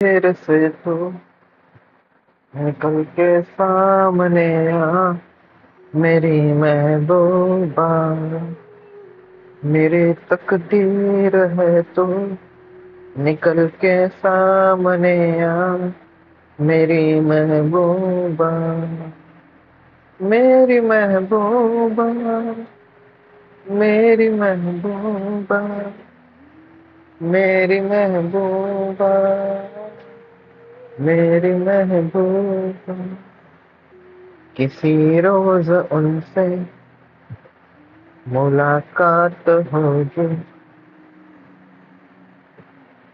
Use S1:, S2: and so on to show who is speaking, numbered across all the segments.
S1: फिर से तो निकल के सामने आ मेरी महबूबा, मेरी तकदीर है तो निकल के सामने आ मेरी महबूबा, मेरी महबूबा, मेरी महबूबा, मेरी महबूबा, मेरी महबूबा। किसी रोज उनसे मुलाकात होगी,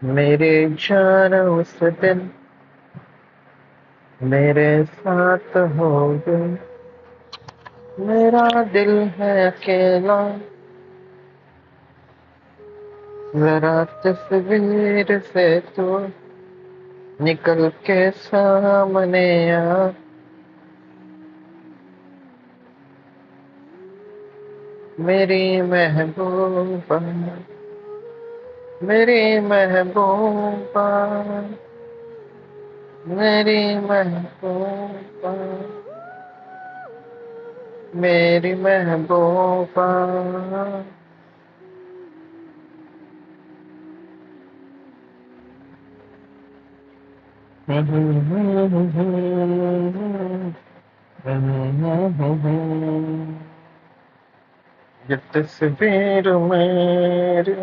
S1: मेरे जान उस दिन मेरे साथ होगी। मेरा दिल है अकेला, जरा तस्वीर से तो निकल के सामने आ मेरी महबूबा, मेरी महबूबा, मेरी महबूबा, मेरी महबूबा। ये तस्वीर मेरी।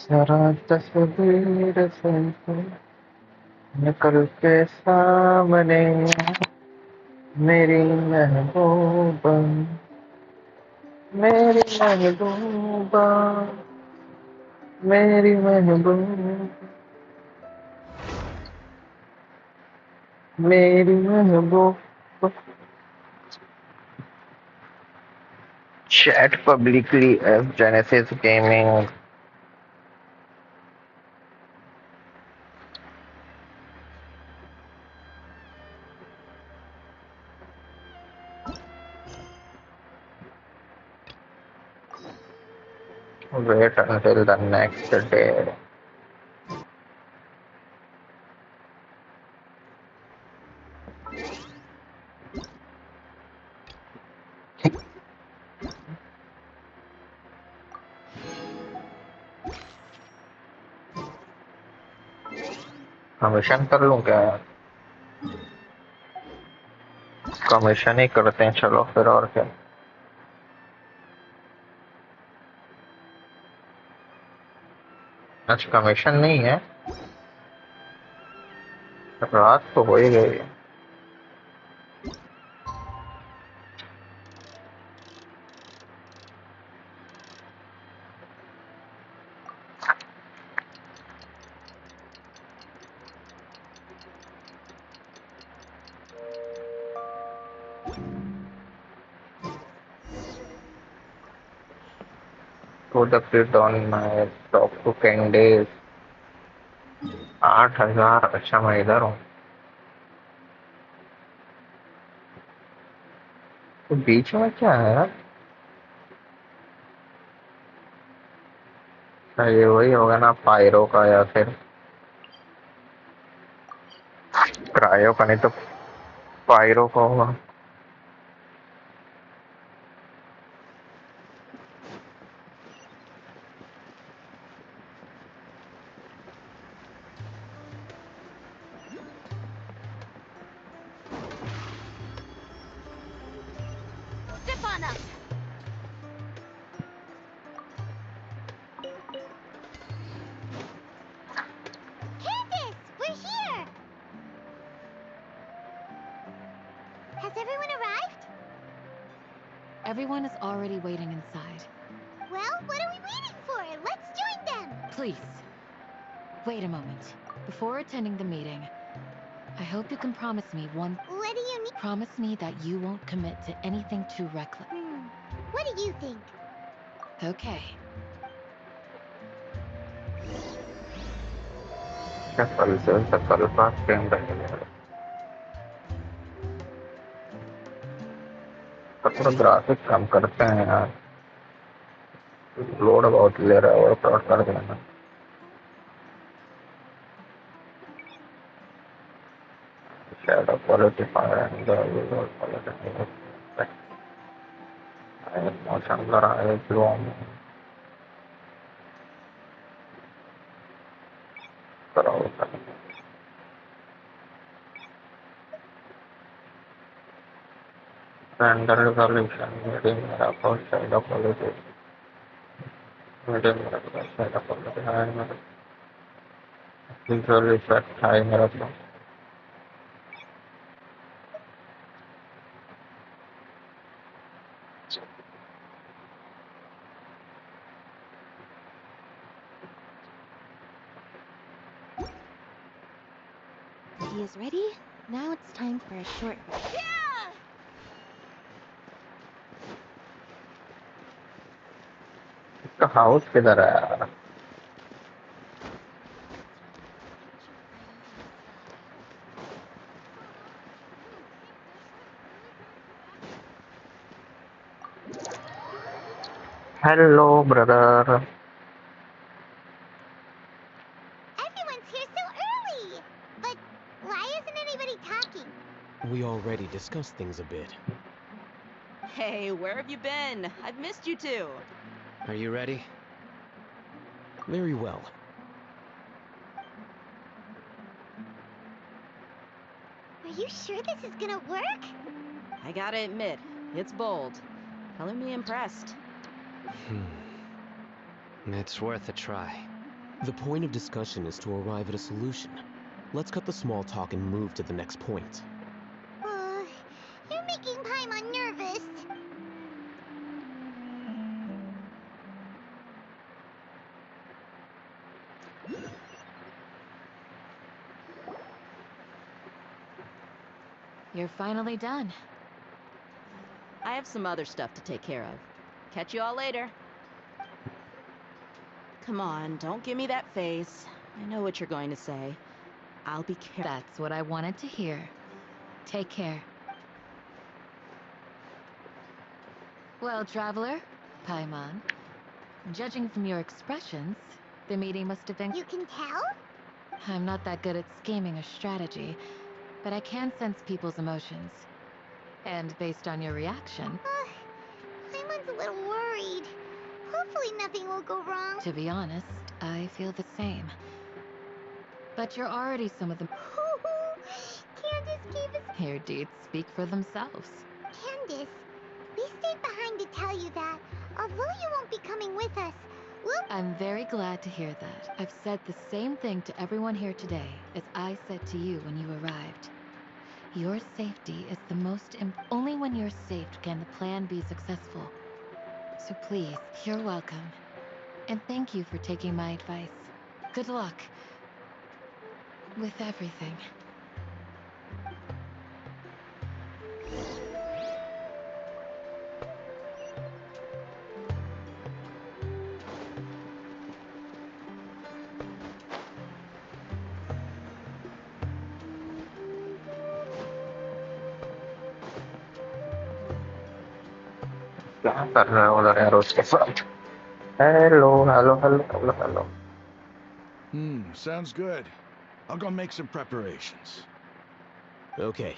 S1: जरा तस्वीर से तो निकल के सामने आ मेरी महबूबा, मेरी महबूबा, मेरी महबूबा, मेरी महबूबा। Chat publicly as Genesis Gaming. Wait until the next day. Commission कर लूं क्या यार? कमीशन ही करते हैं चलो फिर, और क्या। आज कमीशन नहीं है, रात तो हो ही गई। तो the fit on my top to कैंडेज 8,000। अच्छा मैं इधर हूँ तो बीच में क्या है यार? क्या ये वही होगा ना, पायरो का या फिर क्रायो का? नहीं तो पायरो का होगा।
S2: Everyone is already waiting inside.
S3: Well, what are we waiting for? Let's join them!
S2: Please, wait a moment. Before attending the meeting, I hope you can promise me one...
S3: What do you need?
S2: Promise me that you won't commit to anything too reckless.
S3: What do you think?
S2: Okay.
S1: ಸ್ವಲ್ಪ थोड़ा graphic कम करते हैं यार, load बहुत ले रहा है और प्लॉट कर देना। shadow quality fire and the visual quality motion blur है bloom कराओ render resolution medium मेरा फर्स्ट shadow quality medium मेरा shadow quality है मेरा visual effect है मेरा तो
S3: He is ready. Now it's time for a short break. Yeah!
S1: इसका हाउस किधर है यार? Hello, brother.
S3: Everyone's here so early! But why isn't anybody talking?
S4: We already discussed things a bit.
S5: Hey, where have you been? I've missed you too.
S4: Are you ready? Very well.
S3: Are you sure this is gonna work?
S5: I gotta admit, it's bold. Color me impressed.
S4: It's worth a try. The point of discussion is to arrive at a solution. Let's cut the small talk and move to the next point.
S3: You're making Paimon nervous.
S2: You're finally done.
S5: I have some other stuff to take care of. Catch you all later. Come on, don't give me that face. I know what you're going to say. I'll be careful.
S2: That's what I wanted to hear. Take care. Well, traveler, Paimon, judging from your expressions, the meeting must have been...
S3: You can tell?
S2: I'm not that good at scheming or strategy, but I can sense people's emotions. And based on your reaction...
S3: Paimon's a little worried. Hopefully nothing will go wrong.
S2: To be honest, I feel the same. But you're already some of the...
S3: Candace gave us...
S2: Your deeds speak for themselves.
S3: Candace, we stayed behind to tell you that, although you won't be coming with us, we'll...
S2: I'm very glad to hear that. I've said the same thing to everyone here today as I said to you when you arrived. Your safety is the most only when you're safe can the plan be successful. So please, you're welcome. And thank you for taking my advice. Good luck. With everything.
S1: क्या कर रहे हो उधर यार उसके साथ? Hello, hello, hello, hello, hello.
S6: Sounds good. I'll go make some preparations.
S4: Okay.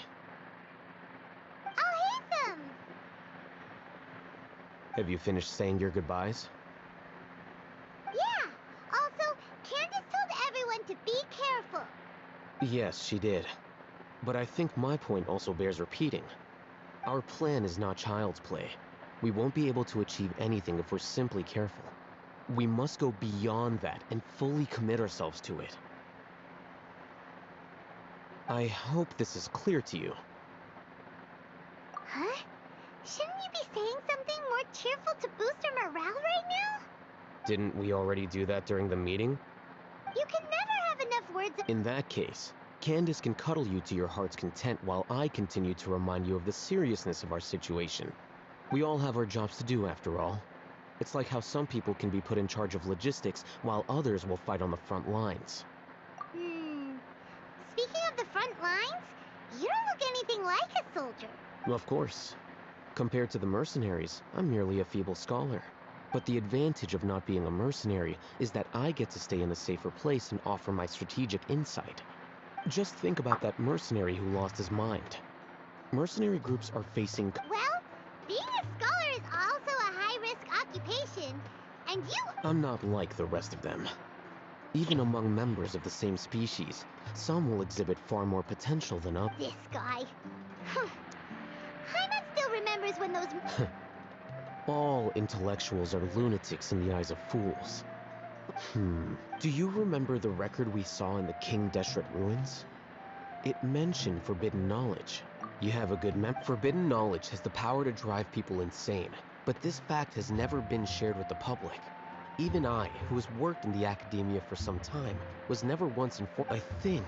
S3: I'll hate them!
S4: Have you finished saying your goodbyes?
S3: Yeah! Also, Candace told everyone to be careful.
S4: Yes, she did. But I think my point also bears repeating. Our plan is not child's play. We won't be able to achieve anything if we're simply careful. We must go beyond that and fully commit ourselves to it. I hope this is clear to you.
S3: Huh? Shouldn't you be saying something? cheerful to boost our morale right now?
S4: Didn't we already do that during the meeting?
S3: You can never have enough words.
S4: In that case, Candace can cuddle you to your heart's content while I continue to remind you of the seriousness of our situation. We all have our jobs to do, after all. It's like how some people can be put in charge of logistics while others will fight on the front lines.
S3: Speaking of the front lines, you don't look anything like a soldier.
S4: Of course. Compared to the mercenaries, I'm merely a feeble scholar. But the advantage of not being a mercenary is that I get to stay in a safer place and offer my strategic insight. Just think about that mercenary who lost his mind. Mercenary groups are facing...
S3: Well, being a scholar is also a high-risk occupation, and you...
S4: I'm not like the rest of them. Even among members of the same species, some will exhibit far more potential than others.
S3: This guy. Hyman still remembers when those...
S4: All intellectuals are lunatics in the eyes of fools. Do you remember the record we saw in the King Deshret ruins? It mentioned forbidden knowledge. You have a good Forbidden knowledge has the power to drive people insane, but this fact has never been shared with the public. Even I, who has worked in the academia for some time, was never once informed. I think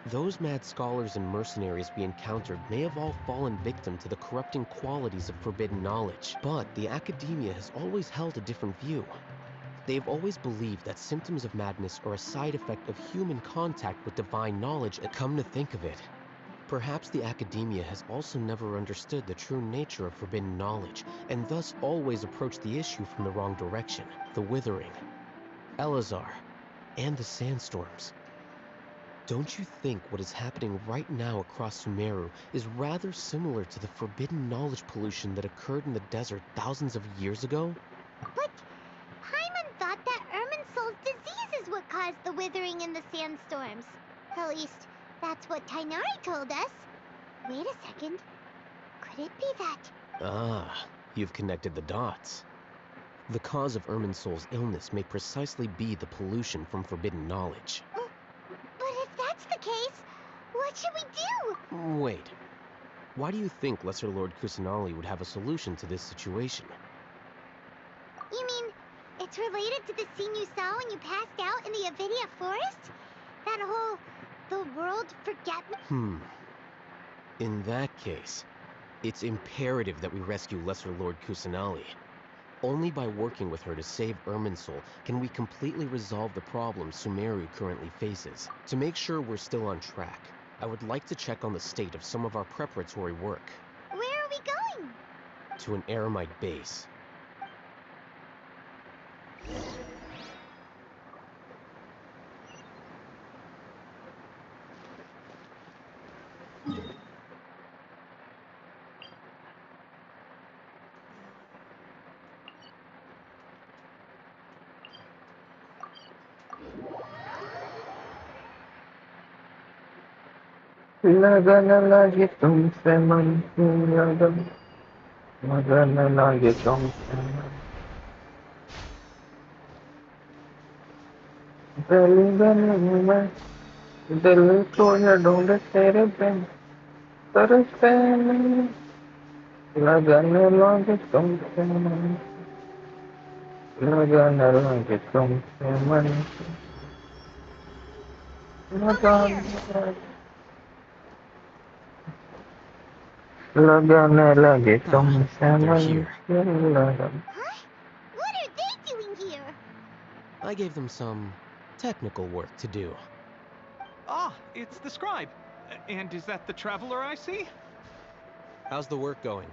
S4: those mad scholars and mercenaries we encountered may have all fallen victim to the corrupting qualities of forbidden knowledge, but the academia has always held a different view. They've always believed that symptoms of madness are a side effect of human contact with divine knowledge, and come to think of it, perhaps the academia has also never understood the true nature of forbidden knowledge, and thus always approached the issue from the wrong direction. The Withering, Elazar, and the sandstorms. Don't you think what is happening right now across Sumeru is rather similar to the forbidden knowledge pollution that occurred in the desert thousands of years ago?
S3: But Hyman thought that Irminsul's disease is what caused the withering and the sandstorms. At least, that's what Tainari told us. Wait a second. Could it be that?
S4: Ah, you've connected the dots. The cause of Irminsul's illness may precisely be the pollution from forbidden knowledge.
S3: But if that's the case, what should we do?
S4: Wait. Why do you think Lesser Lord Kusanali would have a solution to this situation?
S3: You mean, it's related to the scene you saw when you passed out in the Avidia forest? That whole... the world forget me?
S4: In that case, it's imperative that we rescue Lesser Lord Kusanali. Only by working with her to save Irminsul can we completely resolve the problems Sumeru currently faces. To make sure we're still on track, I would like to check on the state of some of our preparatory work.
S3: Where are we going?
S4: To an Eremite base.
S1: लगन लगे तुमसे मन की लगन मगन लगे तुमसे मन दिल गली में दिल को ये ढूंढे तेरे बिन तरसते नहीं लगन लगे तुमसे मन लगन लगे तुमसे मन लगन लगने लगे तुमसे मन लगन.
S3: Huh? What are they doing here?
S4: I gave them some technical work to do.
S7: Ah, it's the scribe. And is that the traveler I see?
S4: How's the work going?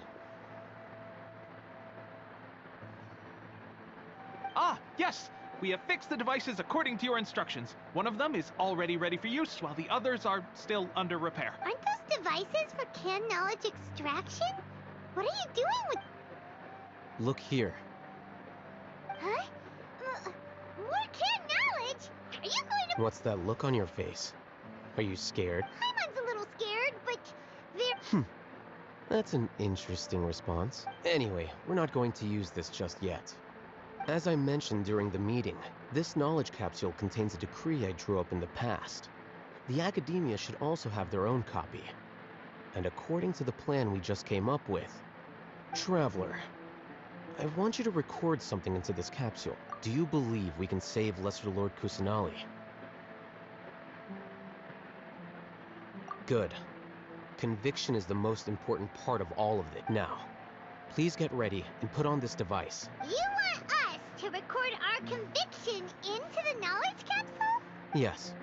S7: Ah, yes! We have fixed the devices according to your instructions. One of them is already ready for use, while the others are still under repair.
S3: Aren't those devices for canned knowledge extraction? What are you doing with...
S4: Look here.
S3: Huh? More canned knowledge? Are you going to...
S4: What's that look on your face? Are you scared?
S3: Hyman's a little scared, but... they're...
S4: That's an interesting response. Anyway, we're not going to use this just yet. As I mentioned during the meeting, this knowledge capsule contains a decree I drew up in the past. The academia should also have their own copy. And according to the plan we just came up with, Traveler, I want you to record something into this capsule. Do you believe we can save Lesser Lord Kusanali? Good. Conviction is the most important part of all of it. Now, please get ready and put on this device.
S3: You want us to record our conviction into the knowledge capsule?
S4: Yes.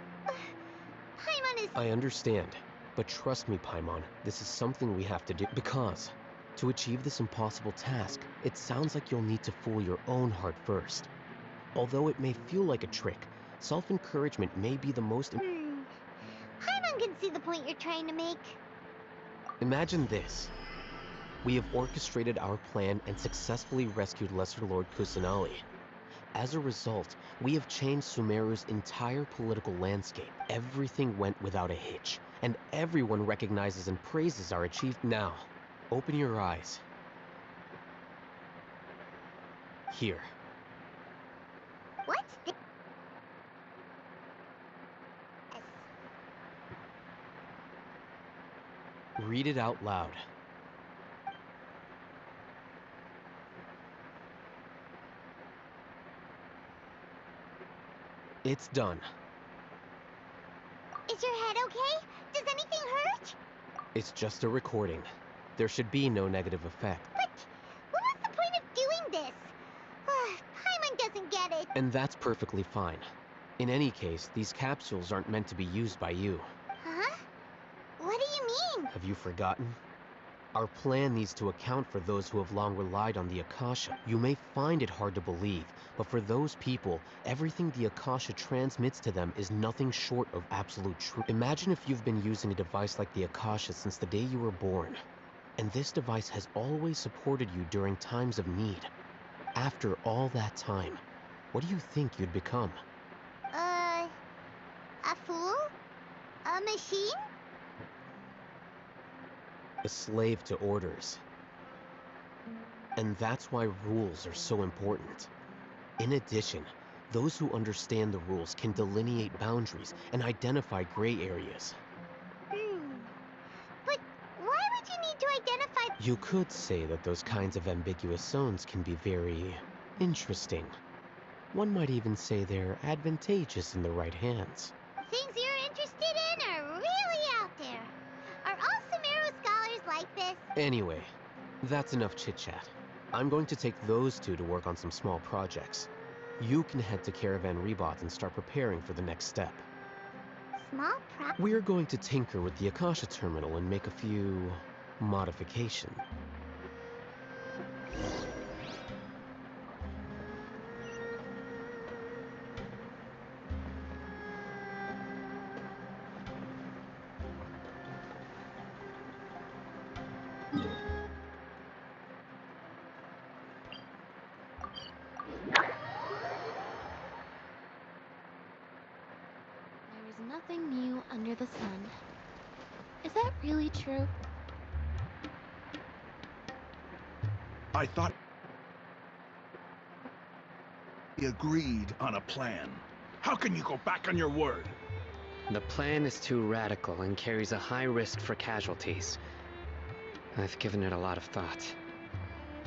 S3: Paimon is...
S4: I understand. But trust me, Paimon, this is something we have to do. Because, to achieve this impossible task, it sounds like you'll need to fool your own heart first. Although it may feel like a trick, self-encouragement may be the most...
S3: Paimon can see the point you're trying to make.
S4: Imagine this. We have orchestrated our plan and successfully rescued Lesser Lord Kusanali. As a result, we have changed Sumeru's entire political landscape. Everything went without a hitch, and everyone recognizes and praises our achievement. Now, open your eyes. Here.
S3: What's this?
S4: Read it out loud. It's done.
S3: Is your head okay? Does anything hurt?
S4: It's just a recording. There should be no negative effect.
S3: But what was the point of doing this? Paimon doesn't get it.
S4: And that's perfectly fine. In any case, these capsules aren't meant to be used by you.
S3: Huh? What do you mean?
S4: Have you forgotten? Our plan needs to account for those who have long relied on the Akasha. You may find it hard to believe, but for those people, everything the Akasha transmits to them is nothing short of absolute truth. Imagine if you've been using a device like the Akasha since the day you were born, and this device has always supported you during times of need. After all that time, what do you think you'd become?
S3: A fool? A machine?
S4: A slave to orders. And that's why rules are so important. In addition, those who understand the rules can delineate boundaries and identify gray areas.
S3: But why would you need to identify...
S4: You could say that those kinds of ambiguous zones can be very interesting. One might even say they're advantageous in the right hands.
S3: Things you're interested in are really out there. Are all Sumeru scholars like this?
S4: Anyway, that's enough chit-chat. I'm going to take those two to work on some small projects. You can head to Caravan Rebot and start preparing for the next step.
S3: Small
S4: We're going to tinker with the Akasha terminal and make a few... modifications.
S2: There is nothing new under the sun. Is that really true?
S6: I thought we agreed on a plan. How can you go back on your word?
S8: The plan is too radical and carries a high risk for casualties. I've given it a lot of thought.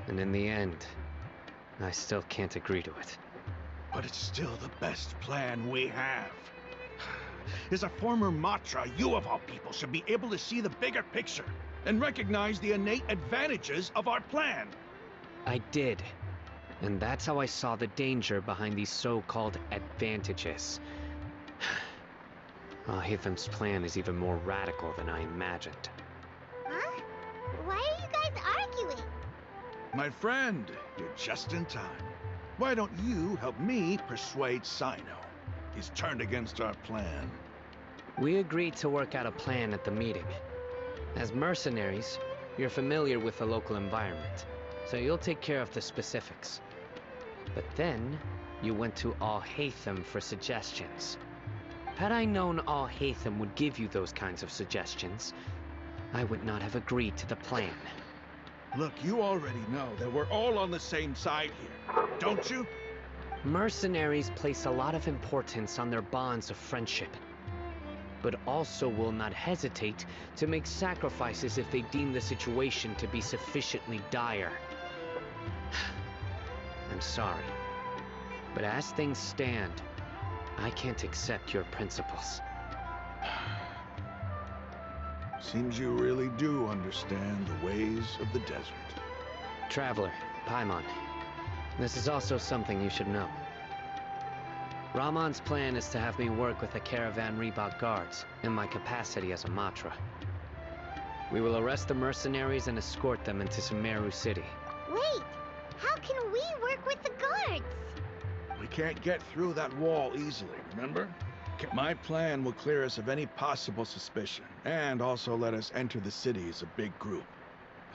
S8: And in the end, I still can't agree to it.
S6: But it's still the best plan we have. As a former Matra, you of all people should be able to see the bigger picture and recognize the innate advantages of our plan.
S8: I did. And that's how I saw the danger behind these so-called advantages. Al-Hitham's plan is even more radical than I imagined.
S3: Huh? Why are you guys arguing?
S6: My friend, you're just in time. Why don't you help me persuade Sino? He's turned against our plan.
S8: We agreed to work out a plan at the meeting. As mercenaries, you're familiar with the local environment, so you'll take care of the specifics. But then, you went to Al-Haytham for suggestions. Had I known Al-Haytham would give you those kinds of suggestions, I would not have agreed to the plan.
S6: Look, you already know that we're all on the same side here, don't you?
S8: Mercenaries place a lot of importance on their bonds of friendship, but also will not hesitate to make sacrifices if they deem the situation to be sufficiently dire. I'm sorry. But as things stand, I can't accept your principles.
S6: Seems you really do understand the ways of the desert.
S8: Traveler, Paimon, this is also something you should know. Rahman's plan is to have me work with the Caravan Reebok guards in my capacity as a Matra. We will arrest the mercenaries and escort them into Sumeru City.
S3: Wait, how can we work with the guards?
S6: We can't get through that wall easily, remember? My plan will clear us of any possible suspicion, and also let us enter the city as a big group.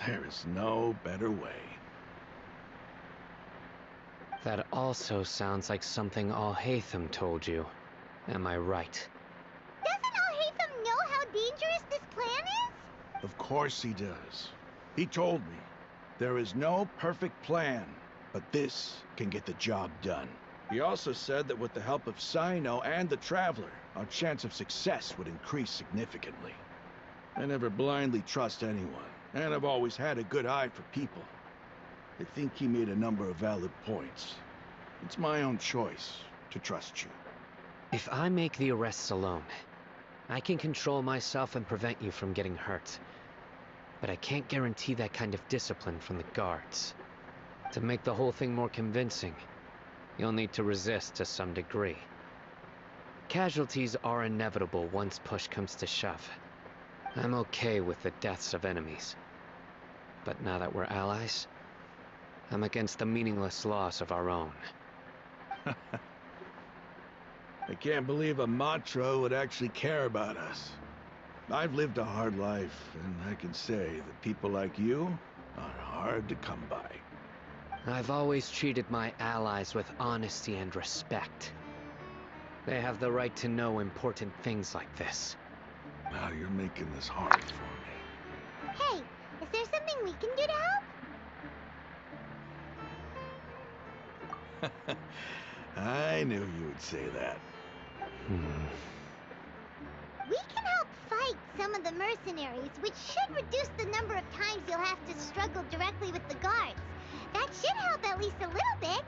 S6: There is no better way.
S8: That also sounds like something Al-Haytham told you. Am I right?
S3: Doesn't Al-Haytham know how dangerous this plan is?
S6: Of course he does. He told me, there is no perfect plan, but this can get the job done. He also said that with the help of Sino and the Traveler, our chance of success would increase significantly. I never blindly trust anyone, and I've always had a good eye for people. I think he made a number of valid points. It's my own choice to trust you.
S8: If I make the arrests alone, I can control myself and prevent you from getting hurt. But I can't guarantee that kind of discipline from the guards. To make the whole thing more convincing, you'll need to resist to some degree. Casualties are inevitable once push comes to shove. I'm okay with the deaths of enemies. But now that we're allies, I'm against the meaningless loss of our own.
S6: I can't believe a Matra would actually care about us. I've lived a hard life, and I can say that people like you are hard to come by.
S8: I've always treated my allies with honesty and respect. They have the right to know important things like this.
S6: Now you're making this hard for me.
S3: Hey, is there something we can do to help?
S6: I knew you would say that.
S3: We can help fight some of the mercenaries, which should reduce the number of times you'll have to struggle directly with the guards. That should help at least a little bit.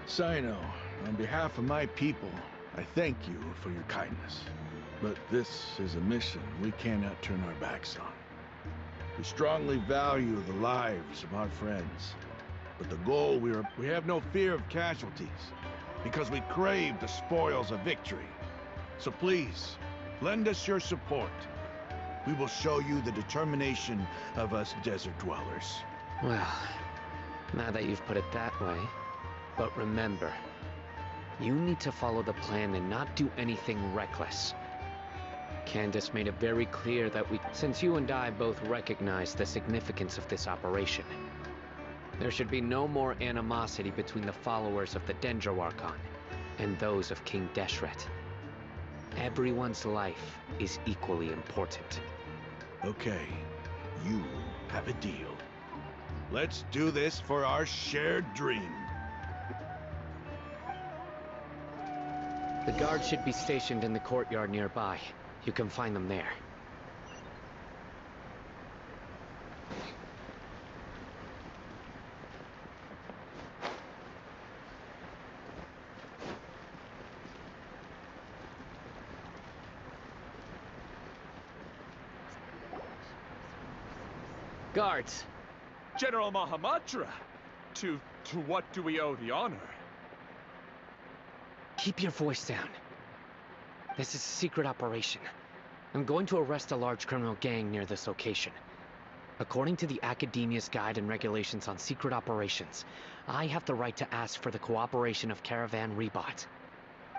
S6: Sino, on behalf of my people, I thank you for your kindness. But this is a mission we cannot turn our backs on. We strongly value the lives of our friends. But the goal, we have no fear of casualties, because we crave the spoils of victory. So please, lend us your support. We will show you the determination of us desert dwellers.
S8: Well, now that you've put it that way, but remember, you need to follow the plan and not do anything reckless. Candace made it very clear that since you and I both recognize the significance of this operation, there should be no more animosity between the followers of the Dendroarchon and those of King Deshret. Everyone's life is equally important.
S6: Okay, you have a deal. Let's do this for our shared dream.
S8: The guards should be stationed in the courtyard nearby. You can find them there. Guards!
S7: General Mahamatra! To what do we owe the honor?
S8: Keep your voice down. This is a secret operation. I'm going to arrest a large criminal gang near this location. According to the Academia's Guide and Regulations on Secret Operations, I have the right to ask for the cooperation of Caravan Reebok.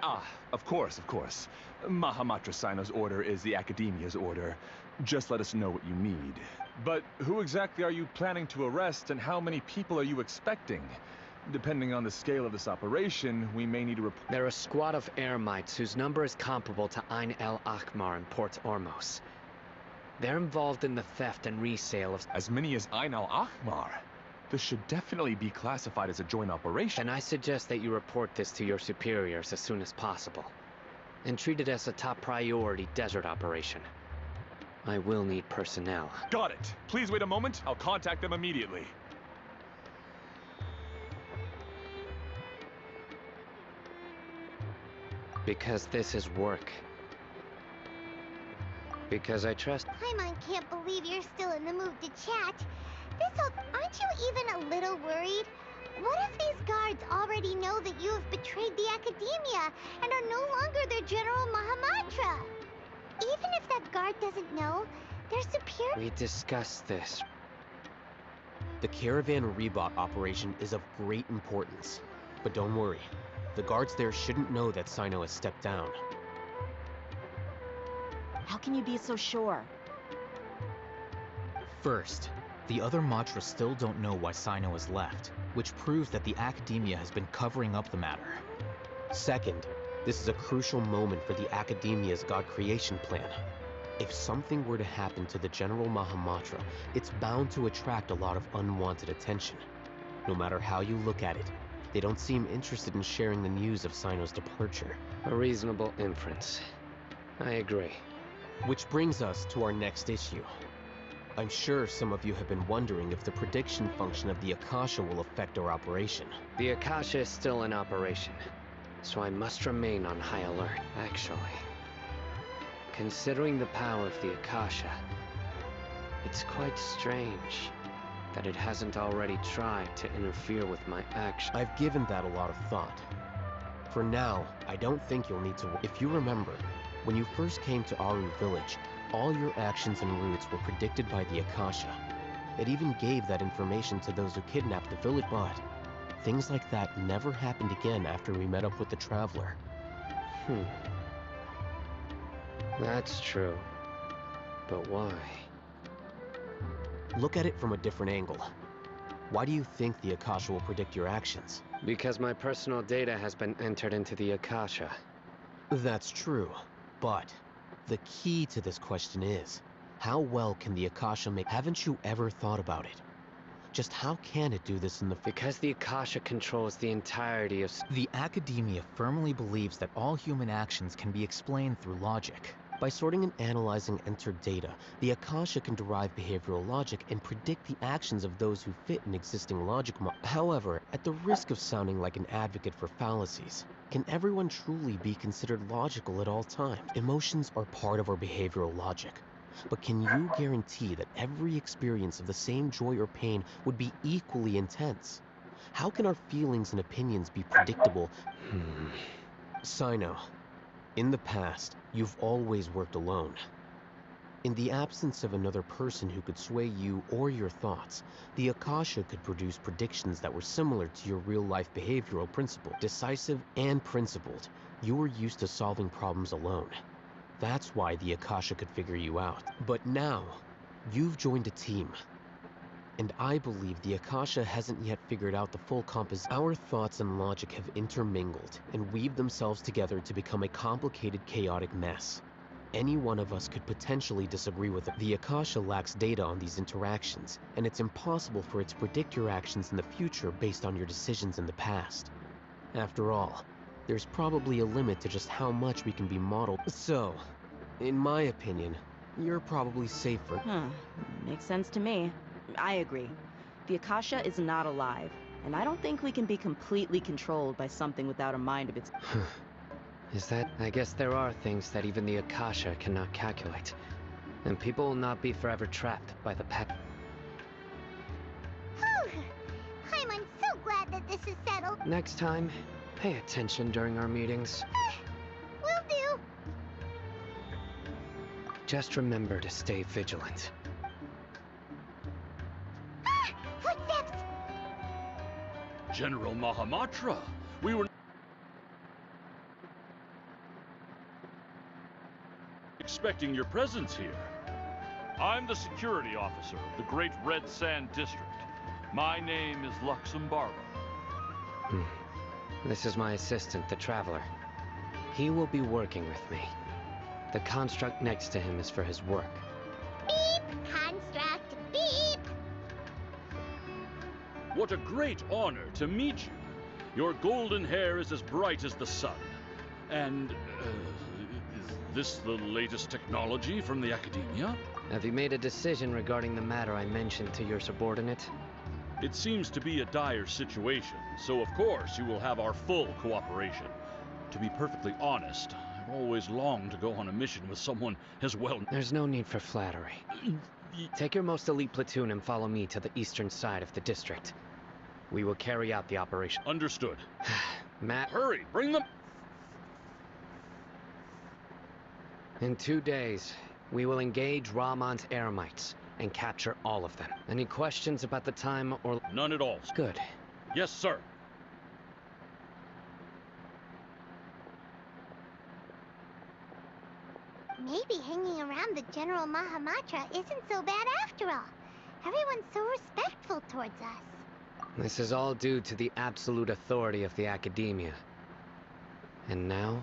S9: Ah, of course, of course. Mahamatra Sino's order is the Academia's order. Just let us know what you need. But who exactly are you planning to arrest, and how many people are you expecting? Depending on the scale of this operation, we may need to report.
S8: They're a squad of Eremites whose number is comparable to Ain el Akhmar in Port Ormos. They're involved in the theft and resale of...
S9: As many as Ain al Akhmar? This should definitely be classified as a joint operation.
S8: And I suggest that you report this to your superiors as soon as possible. And treat it as a top priority desert operation. I will need personnel.
S9: Got it. Please wait a moment. I'll contact them immediately.
S8: Because this is work. Because I trust...
S3: Paimon can't believe you're still in the mood to chat. Aren't you even a little worried? What if these guards already know that you have betrayed the Academia and are no longer their General Mahamatra? Even if that guard doesn't know, their superior...
S8: We discussed this.
S4: The Caravan Rebot operation is of great importance. But don't worry, the guards there shouldn't know that Sino has stepped down.
S5: How can you be so sure?
S10: First, the other Matra still don't know why Sino has left, which proves that the Academia has been covering up the matter.
S4: Second, this is a crucial moment for the Academia's God creation plan. If something were to happen to the General Mahamatra, it's bound to attract a lot of unwanted attention. No matter how you look at it, they don't seem interested in sharing the news of Sino's departure.
S8: A reasonable inference. I agree.
S4: Which brings us to our next issue. I'm sure some of you have been wondering if the prediction function of the Akasha will affect our operation.
S8: The Akasha is still in operation, so I must remain on high alert. Actually, considering the power of the Akasha, it's quite strange that it hasn't already tried to interfere with my actions.
S4: I've given that a lot of thought. For now, I don't think you'll need to. If you remember, when you first came to Aru Village, all your actions and routes were predicted by the Akasha. It even gave that information to those who kidnapped the village, but things like that never happened again after we met up with the Traveler.
S8: That's true. But why?
S4: Look at it from a different angle. Why do you think the Akasha will predict your actions?
S8: Because my personal data has been entered into the Akasha.
S4: That's true, but the key to this question is, how well can the Akasha make... Haven't you ever thought about it? Just how can it do this in the...
S8: Because the Akasha controls the entirety of...
S10: The Academia firmly believes that all human actions can be explained through logic.
S4: By sorting and analyzing entered data, the Akasha can derive behavioral logic and predict the actions of those who fit an existing logic model. However, at the risk of sounding like an advocate for fallacies, can everyone truly be considered logical at all times? Emotions are part of our behavioral logic. But can you guarantee that every experience of the same joy or pain would be equally intense? How can our feelings and opinions be predictable? Sino, in the past, you've always worked alone. In the absence of another person who could sway you or your thoughts, the Akasha could produce predictions that were similar to your real-life behavioral principle. Decisive and principled, you were used to solving problems alone. That's why the Akasha could figure you out. But now, you've joined a team. And I believe the Akasha hasn't yet figured out the full composition. Our thoughts and logic have intermingled and weaved themselves together to become a complicated, chaotic mess. Any one of us could potentially disagree with it. The Akasha lacks data on these interactions, and it's impossible for it to predict your actions in the future based on your decisions in the past. After all, there's probably a limit to just how much we can be modeled. So, in my opinion, you're probably safer.
S5: Makes sense to me. I agree. The Akasha is not alive, and I don't think we can be completely controlled by something without a mind of its...
S8: Is that... I guess there are things that even the Akasha cannot calculate. And people will not be forever trapped by the pack.
S3: I'm so glad that this is settled.
S8: Next time, pay attention during our meetings.
S3: Will do.
S8: Just remember to stay vigilant.
S3: Footsteps!
S6: General Mahamatra, we were expecting your presence here. I'm the security officer of the Great Red Sand District. My name is Luxembargo.
S8: This is my assistant, the Traveler. He will be working with me. The construct next to him is for his work.
S3: Beep! Construct, beep!
S6: What a great honor to meet you. Your golden hair is as bright as the sun. And, is this the latest technology from the Academia?
S8: Have you made a decision regarding the matter I mentioned to your subordinate?
S6: It seems to be a dire situation, so of course you will have our full cooperation.
S11: To be perfectly honest, I've always longed to go on a mission with someone as well.
S8: There's no need for flattery. Take your most elite platoon and follow me to the eastern side of the district. We will carry out the operation.
S11: Understood.
S8: Matt,
S11: Hurry, bring them.
S8: in 2 days, we will engage Rahman's Eremites and capture all of them. Any questions about the time or...
S11: None at all.
S8: Good.
S11: Yes, sir.
S3: Maybe hanging around the General Mahamatra isn't so bad after all. Everyone's so respectful towards us.
S8: This is all due to the absolute authority of the Academia. And now,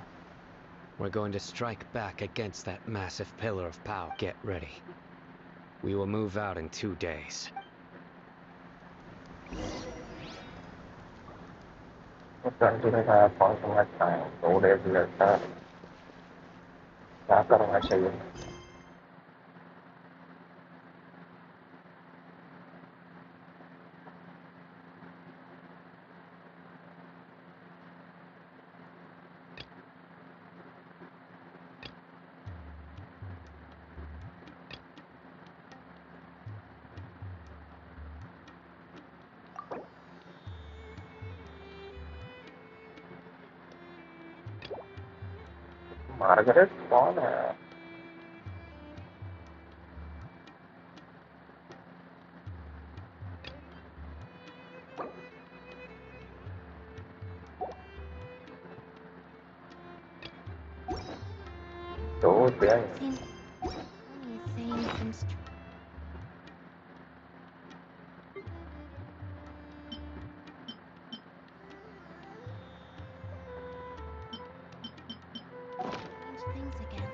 S8: we're going to strike back against that massive pillar of power. Get ready. We will move out in 2 days.
S1: Currently have for so much time. 2 days later. क्या करना चाहिए? Margaret कौन है? तो क्या है?
S3: Saying some strange things again.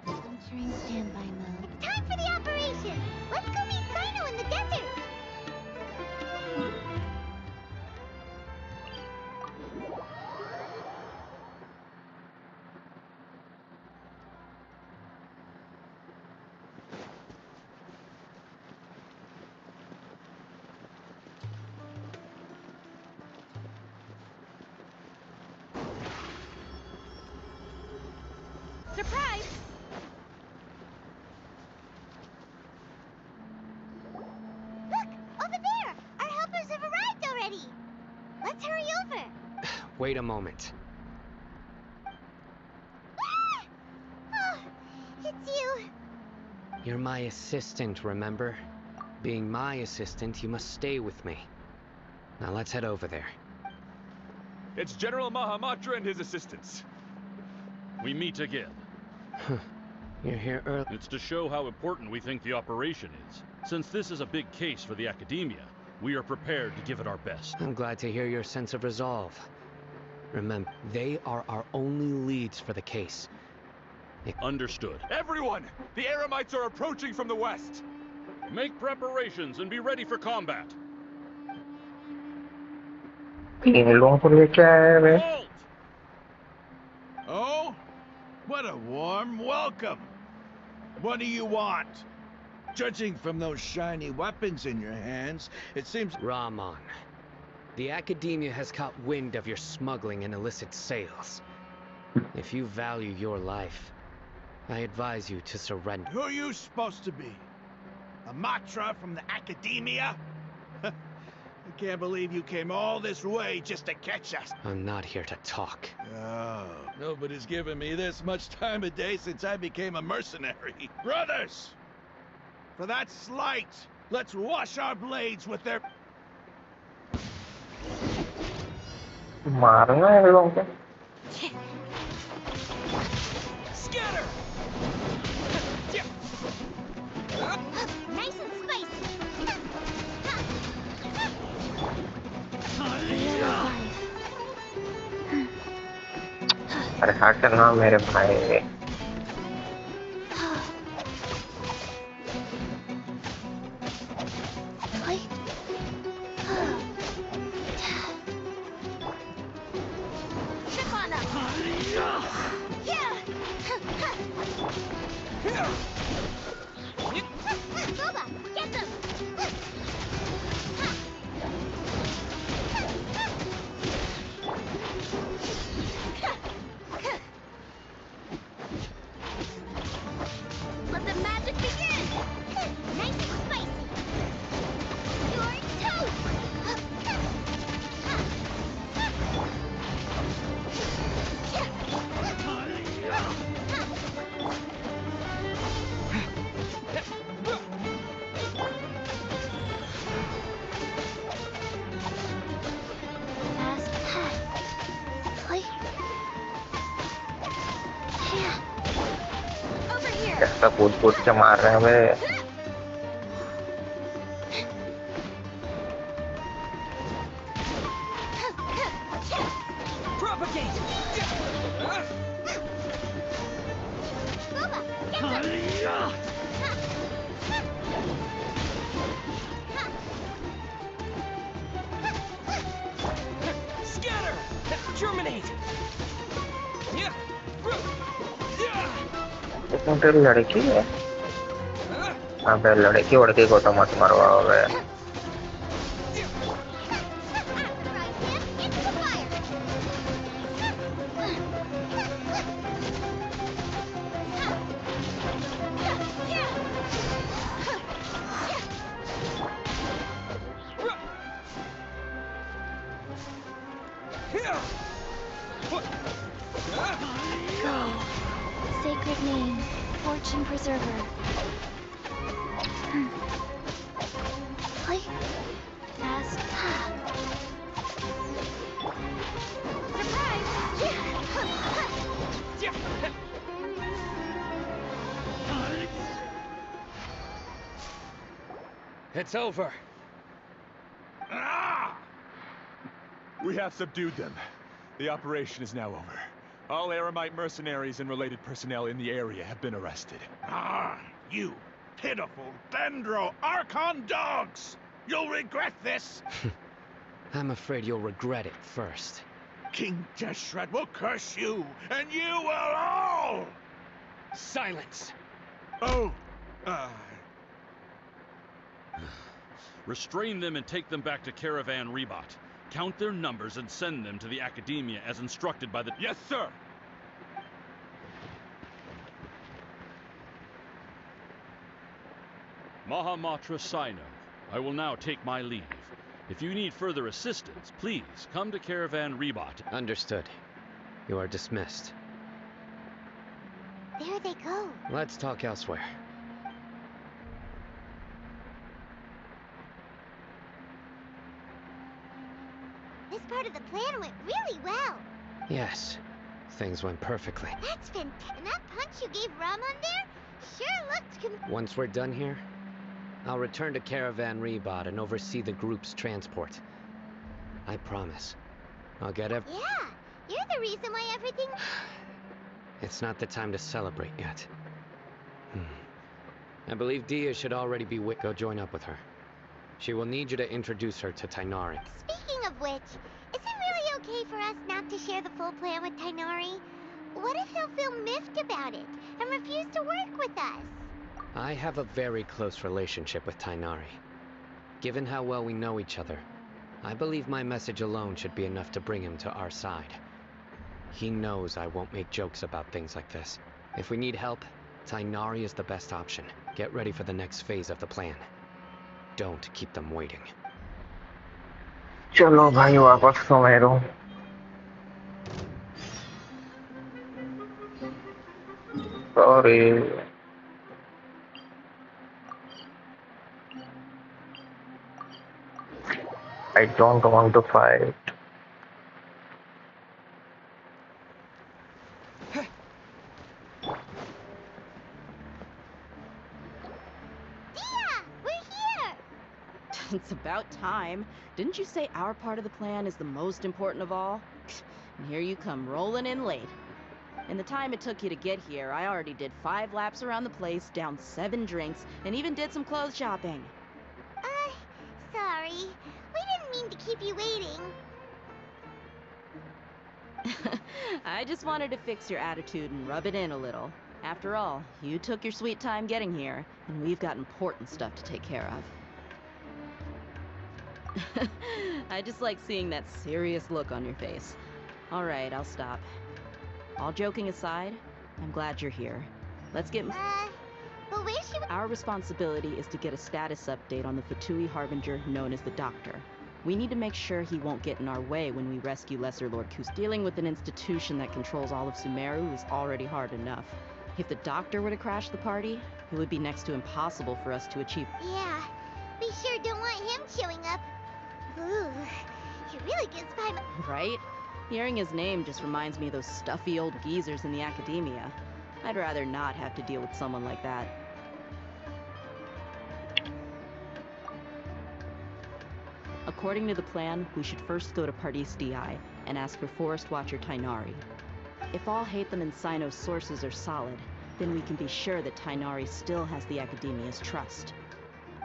S3: Entering standby mode. It's time for the operation! Let's go meet Sino in the desert! Surprise! Look! Over there! Our helpers have arrived already! Let's hurry over!
S8: Wait a moment.
S3: Ah! Oh, it's you!
S8: You're my assistant, remember? Being my assistant, you must stay with me. Now let's head over there.
S9: It's General Mahamatra and his assistants.
S11: We meet again.
S8: You're here early.
S11: It's to show how important we think the operation is. Since this is a big case for the Academia, we are prepared to give it our best.
S8: I'm glad to hear your sense of resolve. Remember, they are our only leads for the case.
S11: Understood.
S9: Everyone! The Eremites are approaching from the west!
S11: Make preparations and be ready for combat.
S1: इन लोगों को लेके आए वे.
S11: Halt!
S6: Oh? What a warm welcome! What do you want? Judging from those shiny weapons in your hands, it seems...
S8: Rahman, the Academia has caught wind of your smuggling and illicit sales. If you value your life, I advise you to surrender.
S6: Who are you supposed to be? A Matra from the Academia? I can't believe you came all this way just to catch us.
S8: I'm not here to talk.
S6: Oh, nobody's given me this much time of day since I became a mercenary. Brothers! For that slight, let's wash our blades with their...
S1: मारना है इन लोगों को.
S6: Scatter!
S3: Nice and spicy.
S1: अरे हाँ करना मेरे भाई.
S3: Chip on up. Yeah. Boba, get them. Let the magic begin. Nice and spicy. You're toast. Fast path. Play. Yeah. Over here.
S1: कैसा कूद के मार रहे हैं बे.
S3: Propagate. Boba, get them.
S12: Scatter! Germinate!
S1: इसमें तो लड़की है. अबे लड़की वड़की को तो मत मरवाओ बे.
S3: Into the fire. Go. Sacred name, fortune preserver. Play. Fast path.
S8: It's over.
S6: Ah!
S9: We have subdued them. The operation is now over. All Aramite mercenaries and related personnel in the area have been arrested.
S6: Ah, you pitiful Dendro Archon dogs! You'll regret this!
S8: I'm afraid you'll regret it first.
S6: King Deshret will curse you, and you will all!
S8: Silence!
S6: Oh,
S11: Restrain them and take them back to Caravan Rebot. Count their numbers and send them to the Academia as instructed by the...
S9: Yes, sir!
S11: Mahamatra Sino, I will now take my leave. If you need further assistance, please come to Caravan Rebot.
S8: Understood. You are dismissed.
S3: There they go.
S8: Let's talk elsewhere.
S3: This part of the plan went really well.
S8: Yes, things went perfectly.
S3: That's fantastic. And that punch you gave Ramon there sure looked
S8: Once we're done here, I'll return to Caravan Rebot and oversee the group's transport. I promise. I'll get
S3: Yeah, you're the reason why everything...
S8: It's not the time to celebrate yet. I believe Dia should already be Go join up with her. She will need you to introduce her to Tainari.
S3: Speaking of which, is it really okay for us not to share the full plan with Tainari? What if he'll feel miffed about it and refuse to work with us?
S8: I have a very close relationship with Tainari. Given how well we know each other, I believe my message alone should be enough to bring him to our side. He knows I won't make jokes about things like this. If we need help, Tainari is the best option. Get ready for the next phase of the plan. Don't keep them waiting.
S1: चलो भाई वापस तो मेरो. Sorry. I don't want to fight.
S5: It's about time. Didn't you say our part of the plan is the most important of all? And here you come rolling in late. In the time it took you to get here, I already did 5 laps around the place, downed 7 drinks, and even did some clothes shopping.
S3: Sorry. We didn't mean to keep you waiting.
S5: I just wanted to fix your attitude and rub it in a little. After all, you took your sweet time getting here, and we've got important stuff to take care of. I just like seeing that serious look on your face. All right, I'll stop. All joking aside, I'm glad you're here. Let's get...
S3: But where's she...
S5: Our responsibility is to get a status update on the Fatui Harbinger known as the Doctor. We need to make sure he won't get in our way when we rescue Lesser Lord Kus. Dealing with an institution that controls all of Sumeru is already hard enough. If the Doctor were to crash the party, it would be next to impossible for us to achieve.
S3: Yeah, we sure don't want him showing up. Ooh, he really gives Paimon...
S5: Right? Hearing his name just reminds me of those stuffy old geezers in the academia. I'd rather not have to deal with someone like that. According to the plan, we should first go to Pardis Di and ask for Forest Watcher Tainari. If all Hatham and Sino's sources are solid, then we can be sure that Tainari still has the Academia's trust.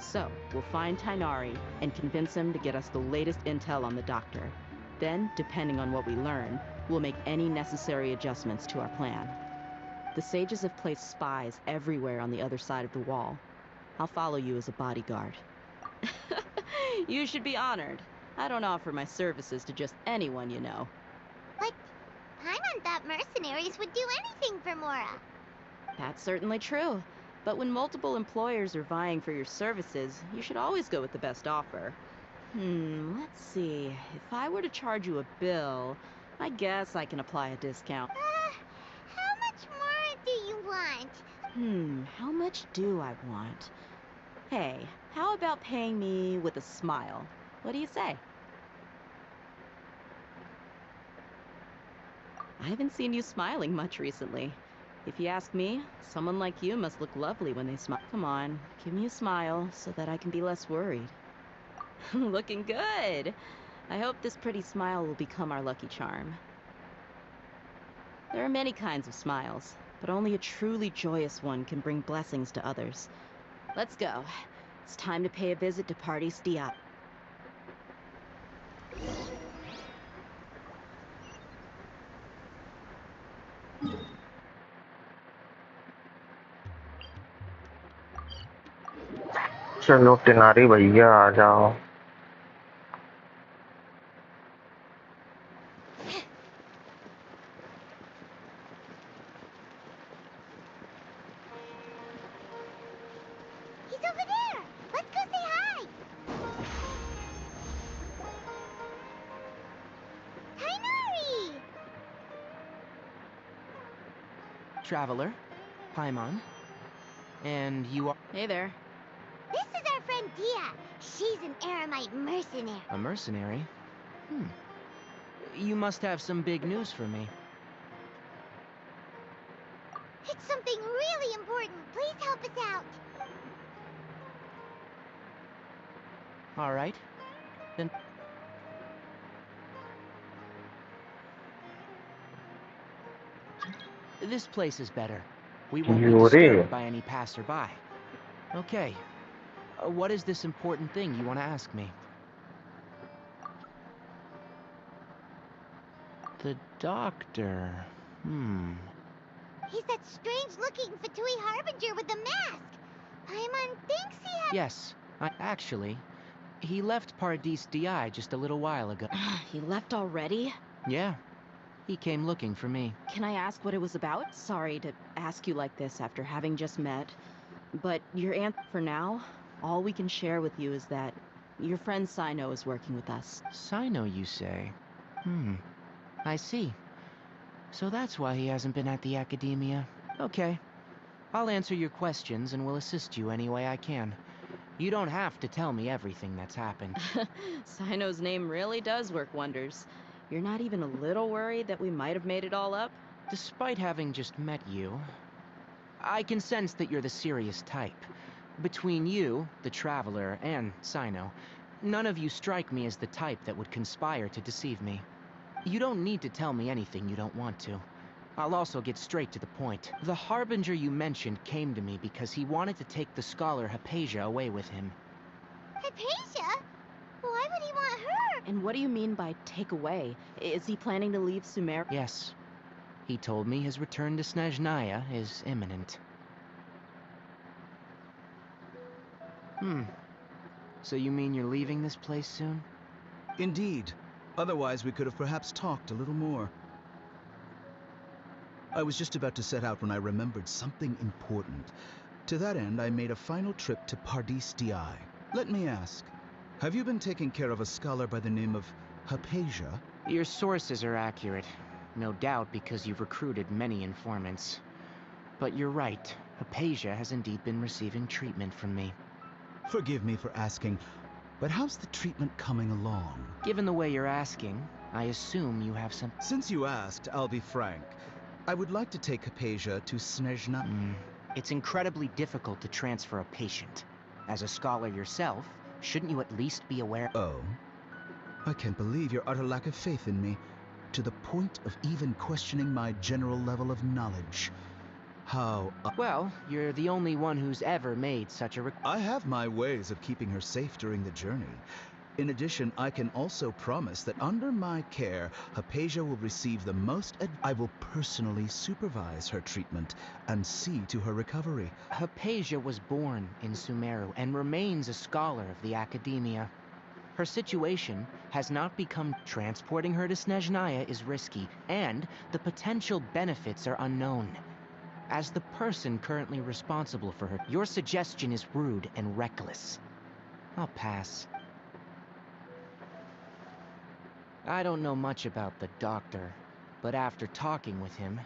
S5: So, we'll find Tainari and convince him to get us the latest intel on the Doctor. Then, depending on what we learn, we'll make any necessary adjustments to our plan. The sages have placed spies everywhere on the other side of the wall. I'll follow you as a bodyguard. You should be honored. I don't offer my services to just anyone you know.
S3: But Paimon thought mercenaries would do anything for Mora.
S5: That's certainly true. But when multiple employers are vying for your services, you should always go with the best offer. Let's see. If I were to charge you a bill, I guess I can apply a discount.
S3: How much more do you want?
S5: How much do I want? Hey, how about paying me with a smile? What do you say? I haven't seen you smiling much recently. If you ask me, someone like you must look lovely when they smile. Come on, give me a smile so that I can be less worried. Looking good! I hope this pretty smile will become our lucky charm. There are many kinds of smiles, but only a truly joyous one can bring blessings to others. Let's go. It's time to pay a visit to Pardis Di.
S1: चलो टिनारी भैया आ जाओ।
S3: He's over there! Let's go say hi! Tainari!
S12: Traveler, Paimon, and you are...
S5: Hey there.
S3: This is our friend Dia. She's an Aramite mercenary.
S12: A mercenary? You must have some big news for me.
S3: It's something really important. Please help us out.
S12: All right. Then... This place is better. We won't be disturbed by any passerby. Okay. What is this important thing you want to ask me? The Doctor.
S3: He's that strange-looking Fatui Harbinger with the mask. Paimon thinks he has...
S12: Yes. Actually, he left Pardis Di just a little while ago.
S5: He left already?
S12: Yeah. He came looking for me.
S5: Can I ask what it was about? Sorry to ask you like this after having just met. But your answer for now, all we can share with you is that your friend Sino is working with us.
S12: Sino, you say? I see. So that's why he hasn't been at the Academia. Okay. I'll answer your questions and will assist you any way I can. You don't have to tell me everything that's happened.
S5: Sino's name really does work wonders. You're not even a little worried that we might have made it all up?
S12: Despite having just met you, I can sense that you're the serious type. Between you, the Traveler, and Sino, none of you strike me as the type that would conspire to deceive me. You don't need to tell me anything you don't want to. I'll also get straight to the point. The Harbinger you mentioned came to me because he wanted to take the scholar Hypatia away with him.
S3: Hypatia? Why would he want her?
S5: And what do you mean by take away? Is he planning to leave Sumer?
S12: Yes. He told me his return to Snezhnaya is imminent. So you mean you're leaving this place soon?
S13: Indeed. Otherwise, we could have perhaps talked a little more. I was just about to set out when I remembered something important. To that end, I made a final trip to Pardis Di. Let me ask, have you been taking care of a scholar by the name of Hypatia?
S12: Your sources are accurate. No doubt because you've recruited many informants. But you're right. Hypatia has indeed been receiving treatment from me.
S13: Forgive me for asking, but how's the treatment coming along?
S12: Given the way you're asking, I assume you have some...
S13: Since you asked, I'll be frank. I would like to take Hypatia to Snezhnaya.
S12: It's incredibly difficult to transfer a patient. As a scholar yourself, shouldn't you at least be aware...
S13: Oh? I can't believe your utter lack of faith in me, to the point of even questioning my general level of knowledge. How...
S12: Well, you're the only one who's ever made such a
S13: I have my ways of keeping her safe during the journey. In addition, I can also promise that under my care, Hypatia will receive the most I will personally supervise her treatment and see to her recovery.
S12: Hypatia was born in Sumeru and remains a scholar of the Academia. Her situation has not become... Transporting her to Snezhnaya is risky, and the potential benefits are unknown. As the person currently responsible for her, your suggestion is rude and reckless. I'll pass. I don't know much about the doctor, but after talking with him,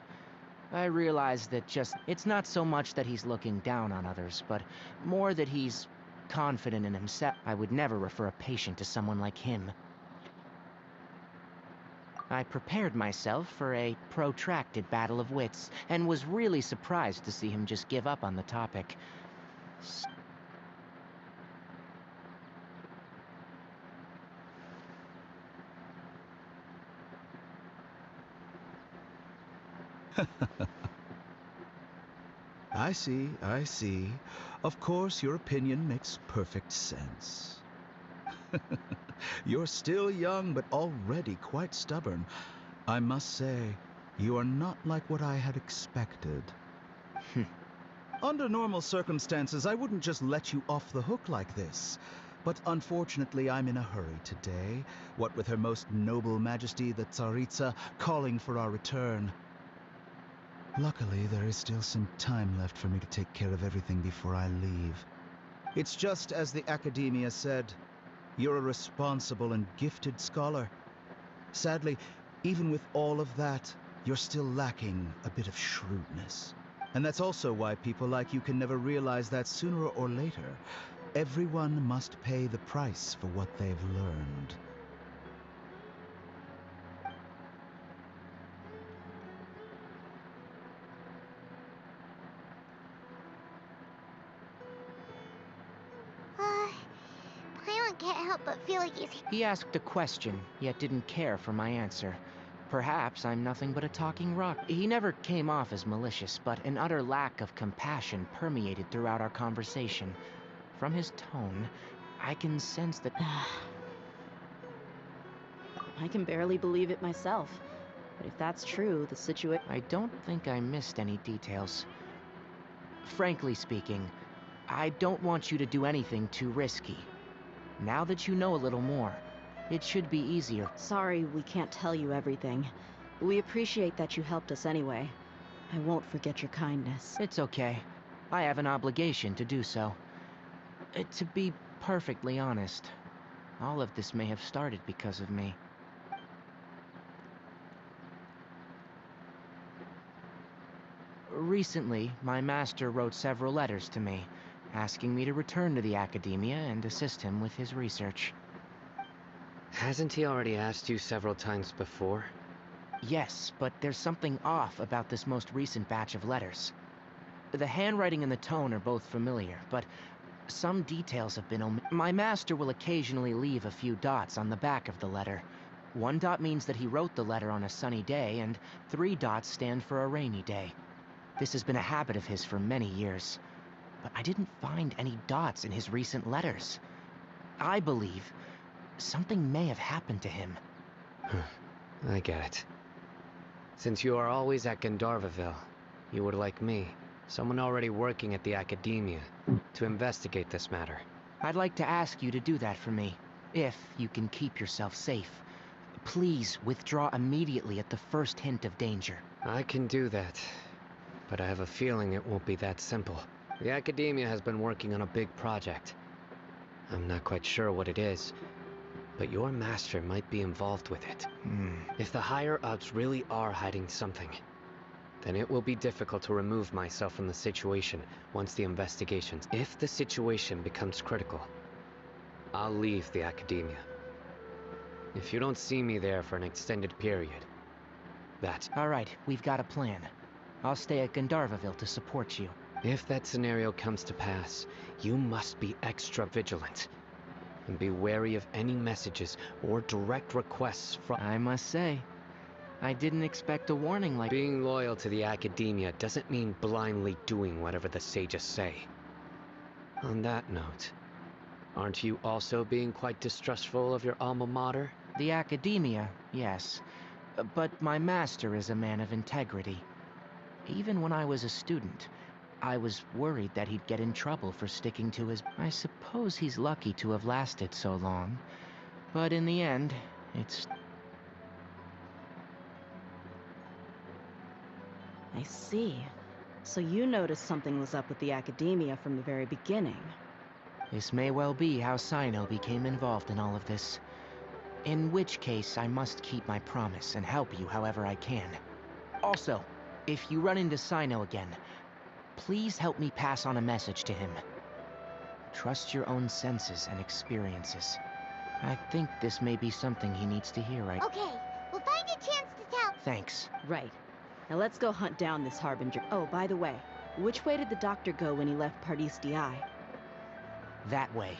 S12: I realized that it's not so much that he's looking down on others, but more that he's confident in himself. I would never refer a patient to someone like him. I prepared myself for a protracted battle of wits, and was really surprised to see him just give up on the topic.
S13: I see. Of course, your opinion makes perfect sense. You're still young, but already quite stubborn. I must say, you are not like what I had expected. Under normal circumstances, I wouldn't just let you off the hook like this. But unfortunately, I'm in a hurry today, what with Her Most Noble Majesty the Tsaritsa calling for our return. Luckily, there is still some time left for me to take care of everything before I leave. It's just as the Academia said. You're a responsible and gifted scholar. Sadly, even with all of that, you're still lacking a bit of shrewdness. And that's also why people like you can never realize that sooner or later, everyone must pay the price for what they've learned.
S3: Can't help but feel like he's...
S12: He asked a question, yet didn't care for my answer. Perhaps I'm nothing but a talking rock. He never came off as malicious, but an utter lack of compassion permeated throughout our conversation. From his tone, I can sense that...
S5: I can barely believe it myself. But if that's true, the situation...
S12: I don't think I missed any details. Frankly speaking, I don't want you to do anything too risky. Now that you know a little more, it should be easier.
S5: Sorry we can't tell you everything. We appreciate that you helped us anyway. I won't forget your kindness.
S12: It's okay. I have an obligation to do so. To be perfectly honest, all of this may have started because of me. Recently, my master wrote several letters to me, asking me to return to the Academia and assist him with his research.
S8: Hasn't he already asked you several times before?
S12: Yes, but there's something off about this most recent batch of letters. The handwriting and the tone are both familiar, but Some details have been My master will occasionally leave a few dots on the back of the letter. 1 dot means that he wrote the letter on a sunny day, and 3 dots stand for a rainy day. This has been a habit of his for many years. But I didn't find any dots in his recent letters. I believe something may have happened to him.
S8: I get it. Since you are always at Gandharvaville, you would like me, someone already working at the Academia, to investigate this matter.
S12: I'd like to ask you to do that for me, if you can keep yourself safe. Please withdraw immediately at the first hint of danger.
S8: I can do that, but I have a feeling it won't be that simple. The Academia has been working on a big project. I'm not quite sure what it is, but your master might be involved with it. If the higher-ups really are hiding something, then it will be difficult to remove myself from the situation once the investigations... If the situation becomes critical, I'll leave the Academia. If you don't see me there for an extended period,
S12: All right, we've got a plan. I'll stay at Gandharvaville to support you.
S8: If that scenario comes to pass, you must be extra vigilant. And be wary of any messages or direct requests from...
S12: I must say, I didn't expect a warning like...
S8: Being loyal to the Academia doesn't mean blindly doing whatever the sages say. On that note, aren't you also being quite distrustful of your alma mater?
S12: The Academia, yes. But my master is a man of integrity. Even when I was a student, I was worried that he'd get in trouble for sticking to his... I suppose he's lucky to have lasted so long. But in the end, it's...
S5: I see. So you noticed something was up with the Academia from the very beginning.
S12: This may well be how Sino became involved in all of this. In which case, I must keep my promise and help you however I can. Also, if you run into Sino again, please help me pass on a message to him. Trust your own senses and experiences. I think this may be something he needs to hear right...
S3: Okay, we'll find a chance to tell.
S12: Thanks.
S5: Right. Now let's go hunt down this Harbinger. Oh, by the way, which way did the doctor go when he left Pardis DI?
S12: That way.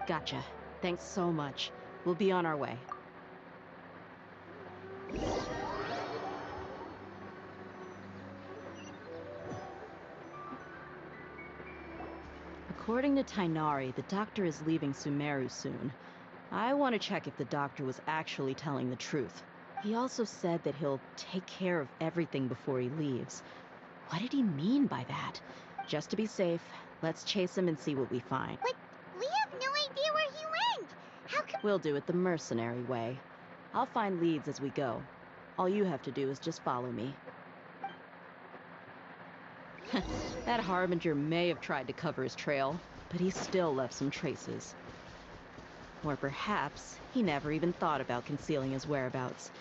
S5: Gotcha. Thanks so much. We'll be on our way. According to Tainari, the doctor is leaving Sumeru soon. I want to check if the doctor was actually telling the truth. He also said that he'll take care of everything before he leaves. What did he mean by that? Just to be safe, let's chase him and see what we find.
S3: But we have no idea where he went. How could...
S5: We'll do it the mercenary way. I'll find leads as we go. All you have to do is just follow me. That Harbinger may have tried to cover his trail, but he still left some traces. Or perhaps he never even thought about concealing his whereabouts.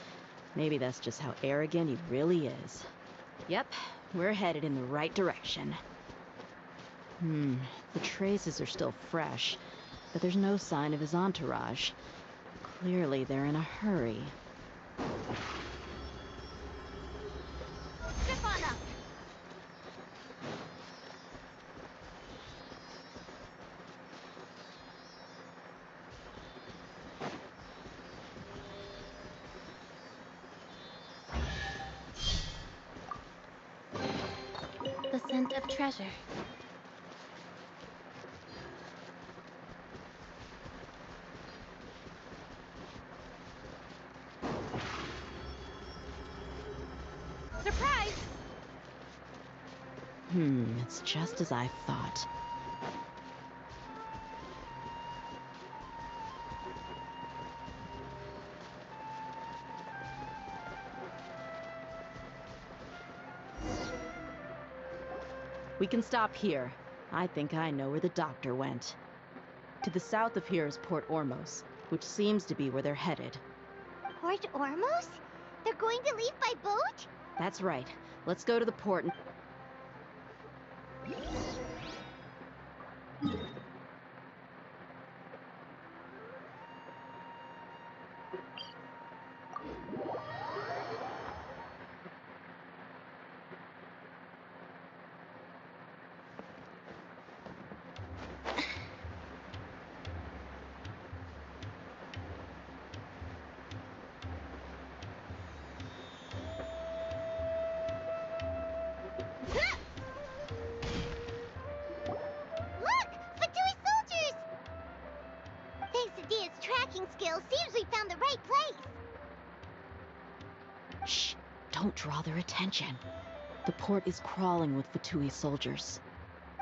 S5: Maybe that's just how arrogant he really is. Yep, we're headed in the right direction. The traces are still fresh, but there's no sign of his entourage. Clearly they're in a hurry.
S3: Zip on up. The scent of treasure. Surprise!
S5: It's just as I thought. We can stop here. I think I know where the doctor went. To the south of here is Port Ormos, which seems to be where they're headed.
S3: Port Ormos? They're going to leave by boat?
S5: That's right. Let's go to the port and...
S3: Thanks to Dia's tracking skills, seems we found the right place.
S5: Shh! Don't draw their attention. The port is crawling with Fatui soldiers.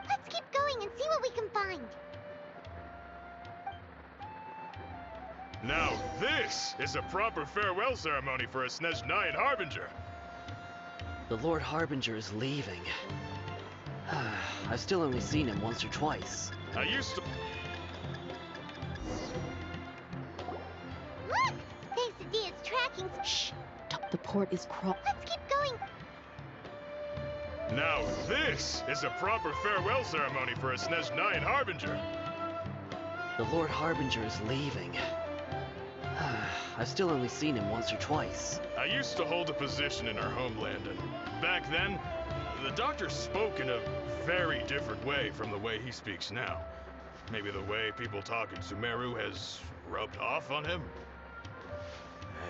S3: Let's keep going and see what we can find.
S9: Now this is a proper farewell ceremony for a Snezhnayan Harbinger.
S14: The Lord Harbinger is leaving. I've still only seen him once or twice.
S9: I used to...
S3: Look! Thanks to Dia's tracking...
S5: Shh! The port is
S3: Let's keep going.
S9: Now this is a proper farewell ceremony for a Snezhnayan Harbinger.
S14: The Lord Harbinger is leaving. I've still only seen him once or twice.
S9: I used to hold a position in our homeland, and back then, the doctor spoke in a very different way from the way he speaks now. Maybe the way people talk in Sumeru has rubbed off on him?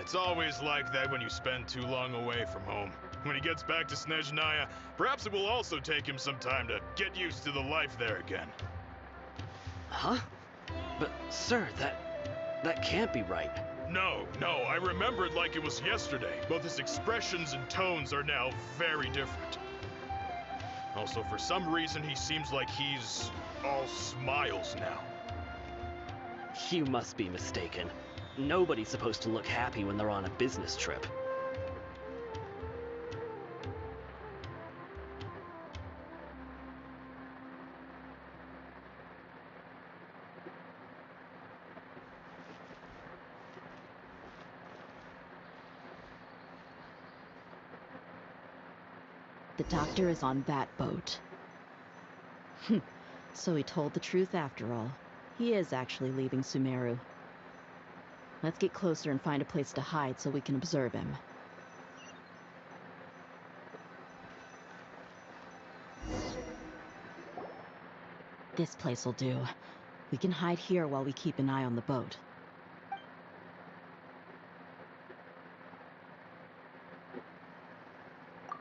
S9: It's always like that when you spend too long away from home. When he gets back to Snezhnaya, perhaps it will also take him some time to get used to the life there again.
S14: Huh? But, sir, that can't be right.
S9: No, I remember it like it was yesterday. Both his expressions and tones are now very different. Also, for some reason, he seems like he's all smiles now.
S14: You must be mistaken. Nobody's supposed to look happy when they're on a business trip.
S5: The doctor is on that boat. So he told the truth after all. He is actually leaving Sumeru. Let's get closer and find a place to hide so we can observe him. This place will do. We can hide here while we keep an eye on the boat.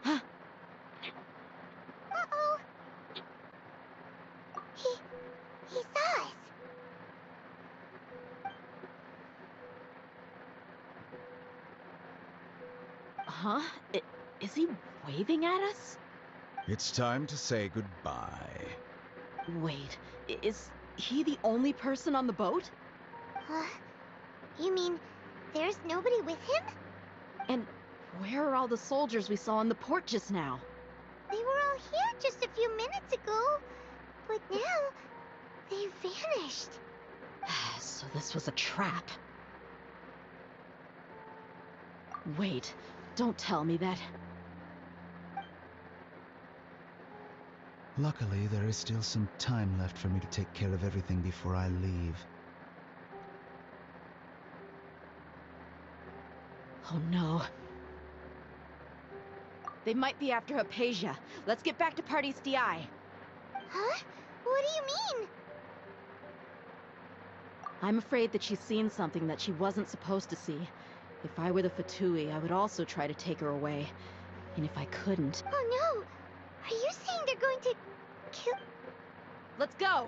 S3: Uh-oh. He saw us.
S5: Huh? Is he waving at us?
S13: It's time to say goodbye.
S5: Wait, is he the only person on the boat?
S3: You mean there's nobody with him?
S5: And where are all the soldiers we saw on the port just now?
S3: They were all here just a few minutes ago, but now they've vanished.
S5: So this was a trap. Wait, don't tell me that.
S13: Luckily, there is still some time left for me to take care of everything before I leave.
S5: Oh no. They might be after Hypatia. Let's get back to Party's DI.
S3: Huh? What do you mean?
S5: I'm afraid that she's seen something that she wasn't supposed to see. If I were the Fatui, I would also try to take her away. And if I couldn't...
S3: Oh no! Are you saying they're going to kill...
S5: Let's go!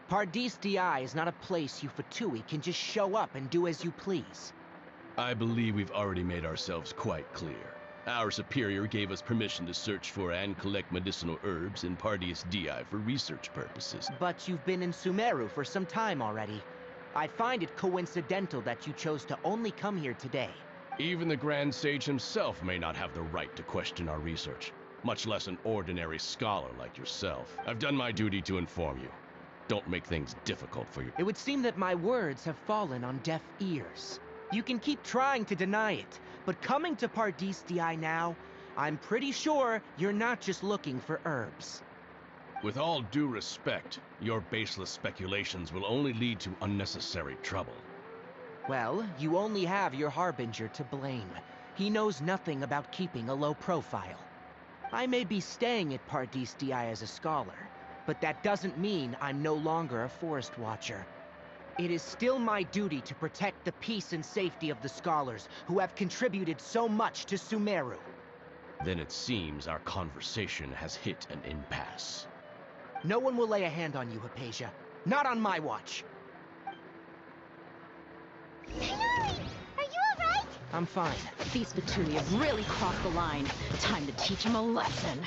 S12: Pardis DI is not a place you Fatui can just show up and do as you please.
S15: I believe we've already made ourselves quite clear. Our superior gave us permission to search for and collect medicinal herbs in Pardis DI for research purposes.
S12: But you've been in Sumeru for some time already. I find it coincidental that you chose to only come here today.
S15: Even the Grand Sage himself may not have the right to question our research, much less an ordinary scholar like yourself. I've done my duty to inform you. Don't make things difficult for you.
S12: It would seem that my words have fallen on deaf ears. You can keep trying to deny it, but coming to Pardis DI now, I'm pretty sure you're not just looking for herbs.
S15: With all due respect, your baseless speculations will only lead to unnecessary trouble.
S12: Well, you only have your Harbinger to blame. He knows nothing about keeping a low profile. I may be staying at Pardis Di as a scholar, but that doesn't mean I'm no longer a forest watcher. It is still my duty to protect the peace and safety of the scholars who have contributed so much to Sumeru.
S15: Then it seems our conversation has hit an impasse.
S12: No one will lay a hand on you, Hypatia. Not on my watch.
S3: Tighnari! Are you alright?
S12: I'm fine.
S5: These Petuni have really crossed the line. Time to teach them a lesson.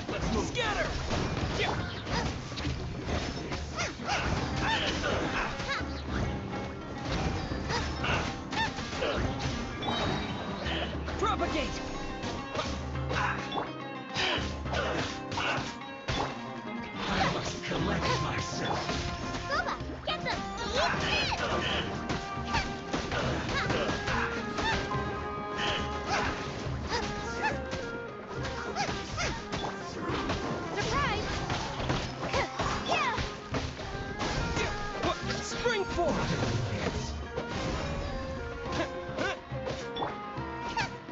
S14: Let's move. Scatter! Propagate!
S16: I must collect myself.
S3: Boba, get them! Eat Surprise! Yeah!
S14: Spring forward!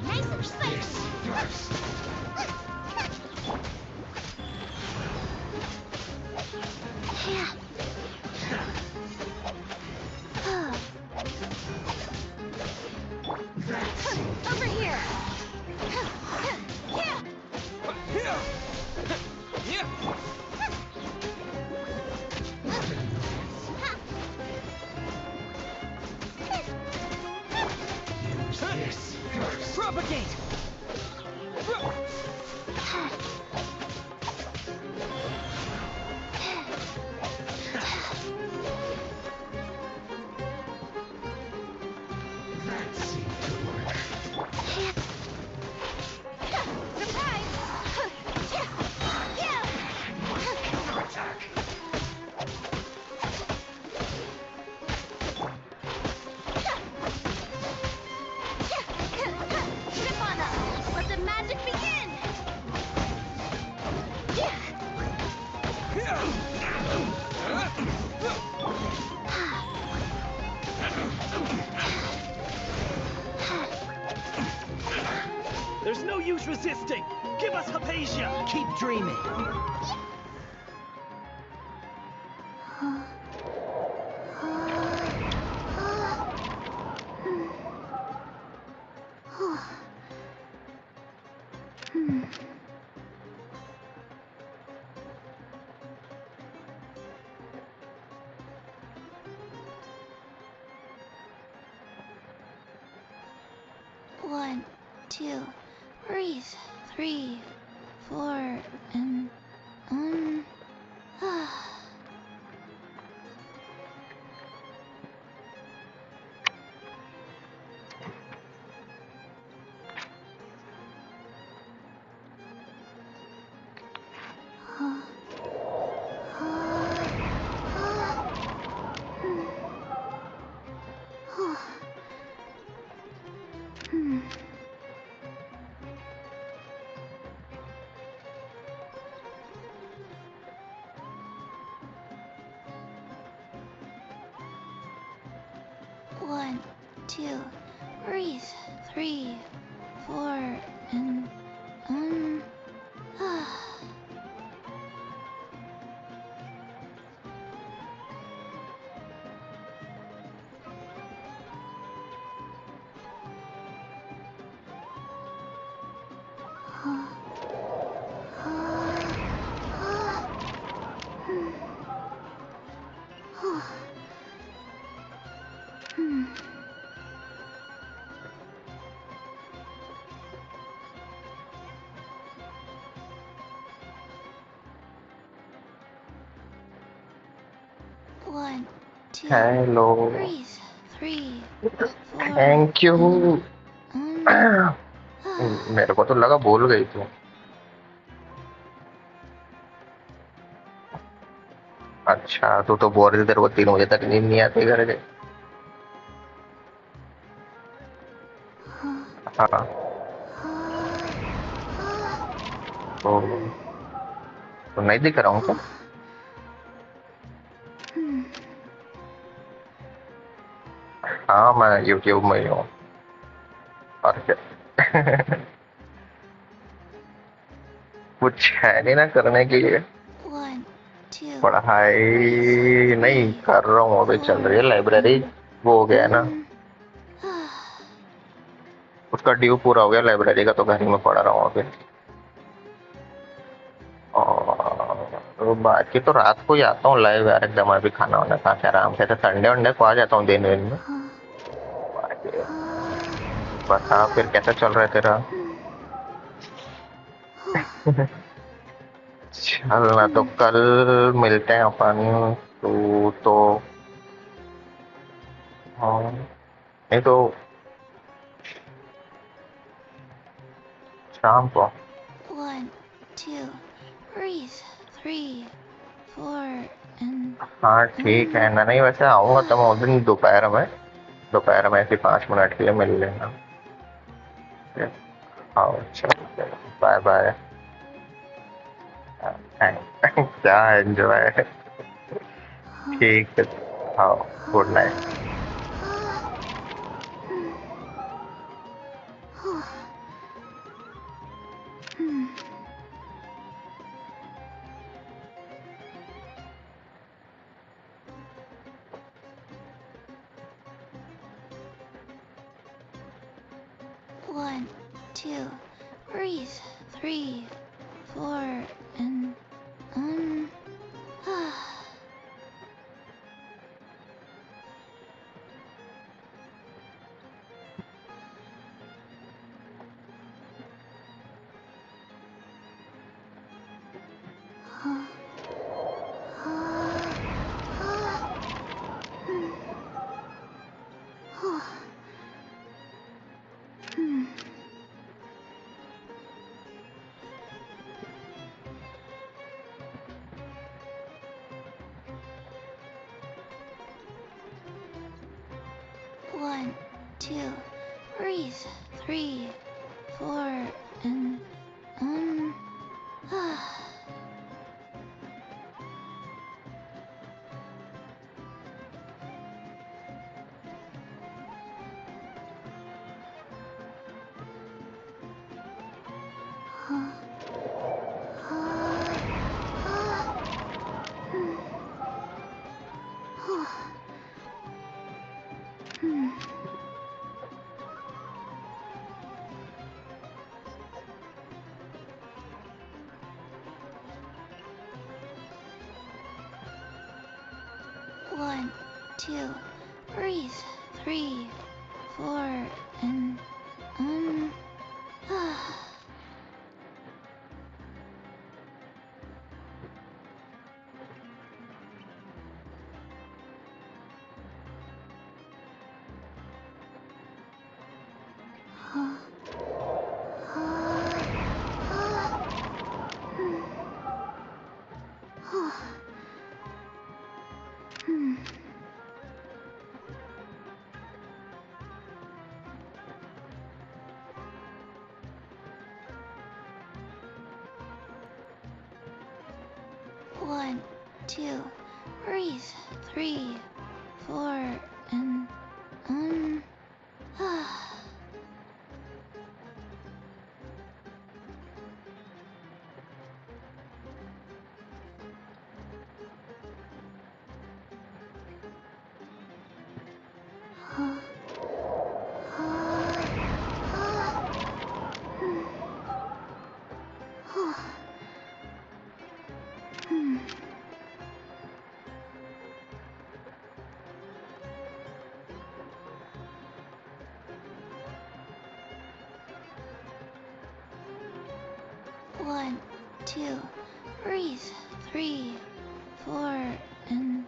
S3: Nice and slick!
S16: First.
S3: Yeah. Over here! Yeah!
S16: Use this first.
S14: Propagate!
S16: That seemed to work.
S3: Surprise! Yeah!
S16: Counterattack.
S3: Grip on them! Let the magic begin!
S14: There's no use resisting! Give us Hypatia!
S12: Keep dreaming.
S3: One, two, breathe. 3, 4, and One, two, breathe. 3, 4, and One, two,
S1: Hello.
S3: breathe. 3, 4,
S1: Thank you. मेरे को तो लगा बोल गई तू. अच्छा, तू तो बोल रही तेरे को 3 बजे तक नींद नहीं आती घर के. हाँ. तो नहीं दिख रहा हूँ क्या? हाँ, मैं YouTube में ही हूँ. और क्या कुछ है नहीं ना करने के लिए।
S3: 1, 2,
S1: पढ़ाई नहीं कर रहा हूँ अभी, चल रही है लाइब्रेरी। वो हो गया है ना, उसका ड्यू पूरा हो गया लाइब्रेरी का, तो घर ही में पढ़ रहा हूँ अभी। और बाकी तो रात को ही आता हूँ लाइव यार, एकदम अभी खाना वाना खा के आराम से। संडे वनडे को आ जाता हूँ दिन में। बाकी बता फिर कैसा चल रहा है तेरा? चलना तो कल मिलते हैं अपन। तू तो हाँ, नहीं तो शाम को।
S3: 1, 2, breathe. 3, 4, and
S1: हाँ ठीक है ना, नहीं वैसे आऊँगा तो मैं उस दिन दोपहर में ऐसे 5 मिनट के लिए मिल लेना। आओ चलो, बाय बाय। क्या एंजॉय। ठीक है, आओ, good night.
S3: 1, 2, breathe. 3, 4, and One, 2, breathe. 3, 4, and One, 2, breathe. 3, 4, and One, 2, breathe. 3, 4, and One, 2, breathe. 3, 4, and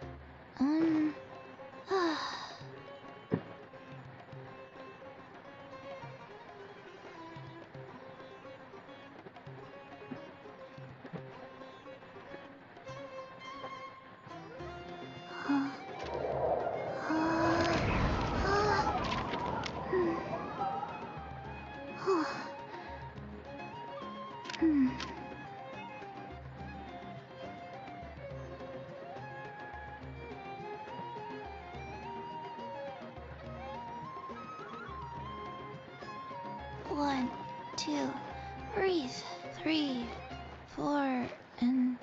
S3: 1, 2, breathe. 3, 4, and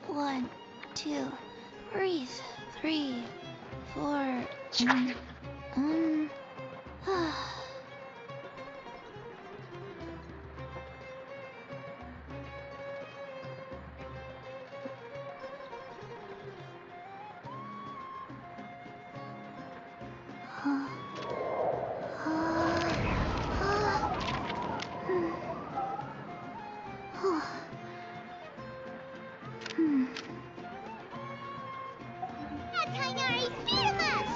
S3: One, two, breathe. 3, 4, and Tainari, speed of us!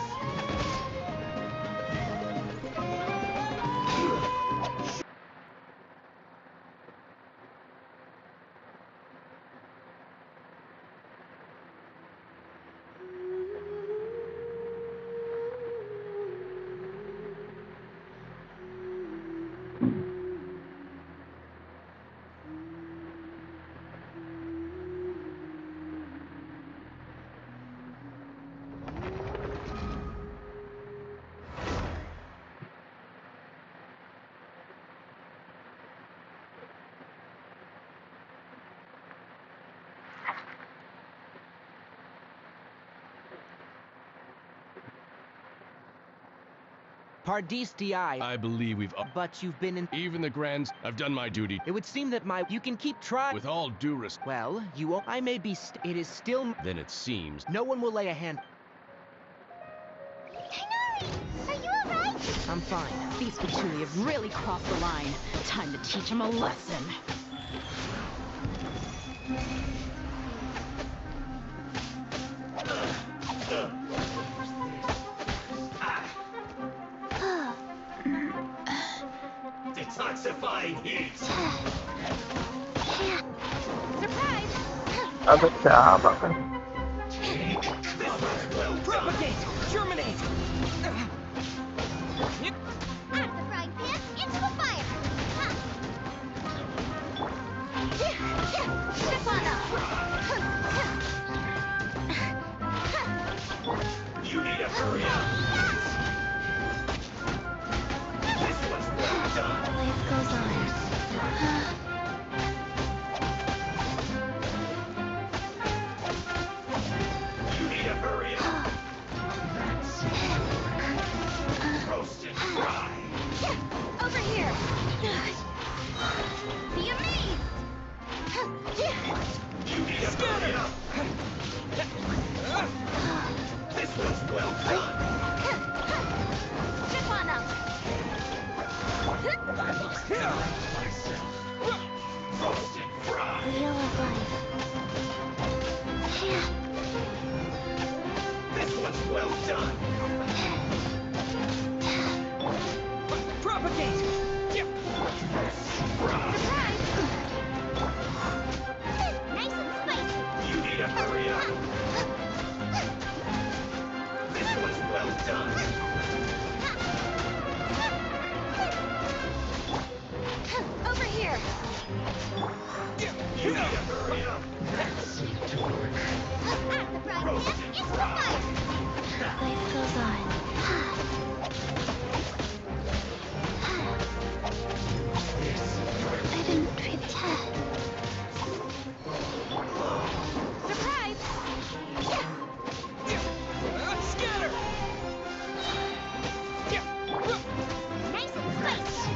S12: Pardis DI.
S15: I believe we've...
S12: But you've been in...
S15: Even the Grands, I've done my duty.
S12: It would seem that you can keep trying...
S15: With all due respect...
S12: Well, I may be it is still...
S15: Then it seems...
S12: No one will lay a hand...
S3: Tainari, are you alright?
S5: I'm fine. These patchouli have really crossed the line. Time to teach them a lesson.
S16: Detoxifying heat.
S3: Surprise!
S1: अबे क्या बात
S12: Propagate! Germinate!
S3: Out of the frying pan, into the fire! Step on up!
S16: You need to hurry up. This one's well done.
S3: Life goes on.
S16: You need to hurry up. Roast and fry.
S3: Over here! Be amazed!
S16: You need to hurry up. This one's well done.
S3: Step on up!
S16: I must balance myself. Roast and fry.
S3: Wheel of life.
S16: This one's well done.
S12: Propagate!
S16: Fry.
S3: Surprise! Nice and spicy!
S16: You need to hurry up. This one's well done.
S3: Over here!
S16: You need to hurry up.
S3: Out of the frying pan, into the fire! Life goes on. I didn't pretend. Surprise!
S12: Scatter!
S3: Nice and spicy!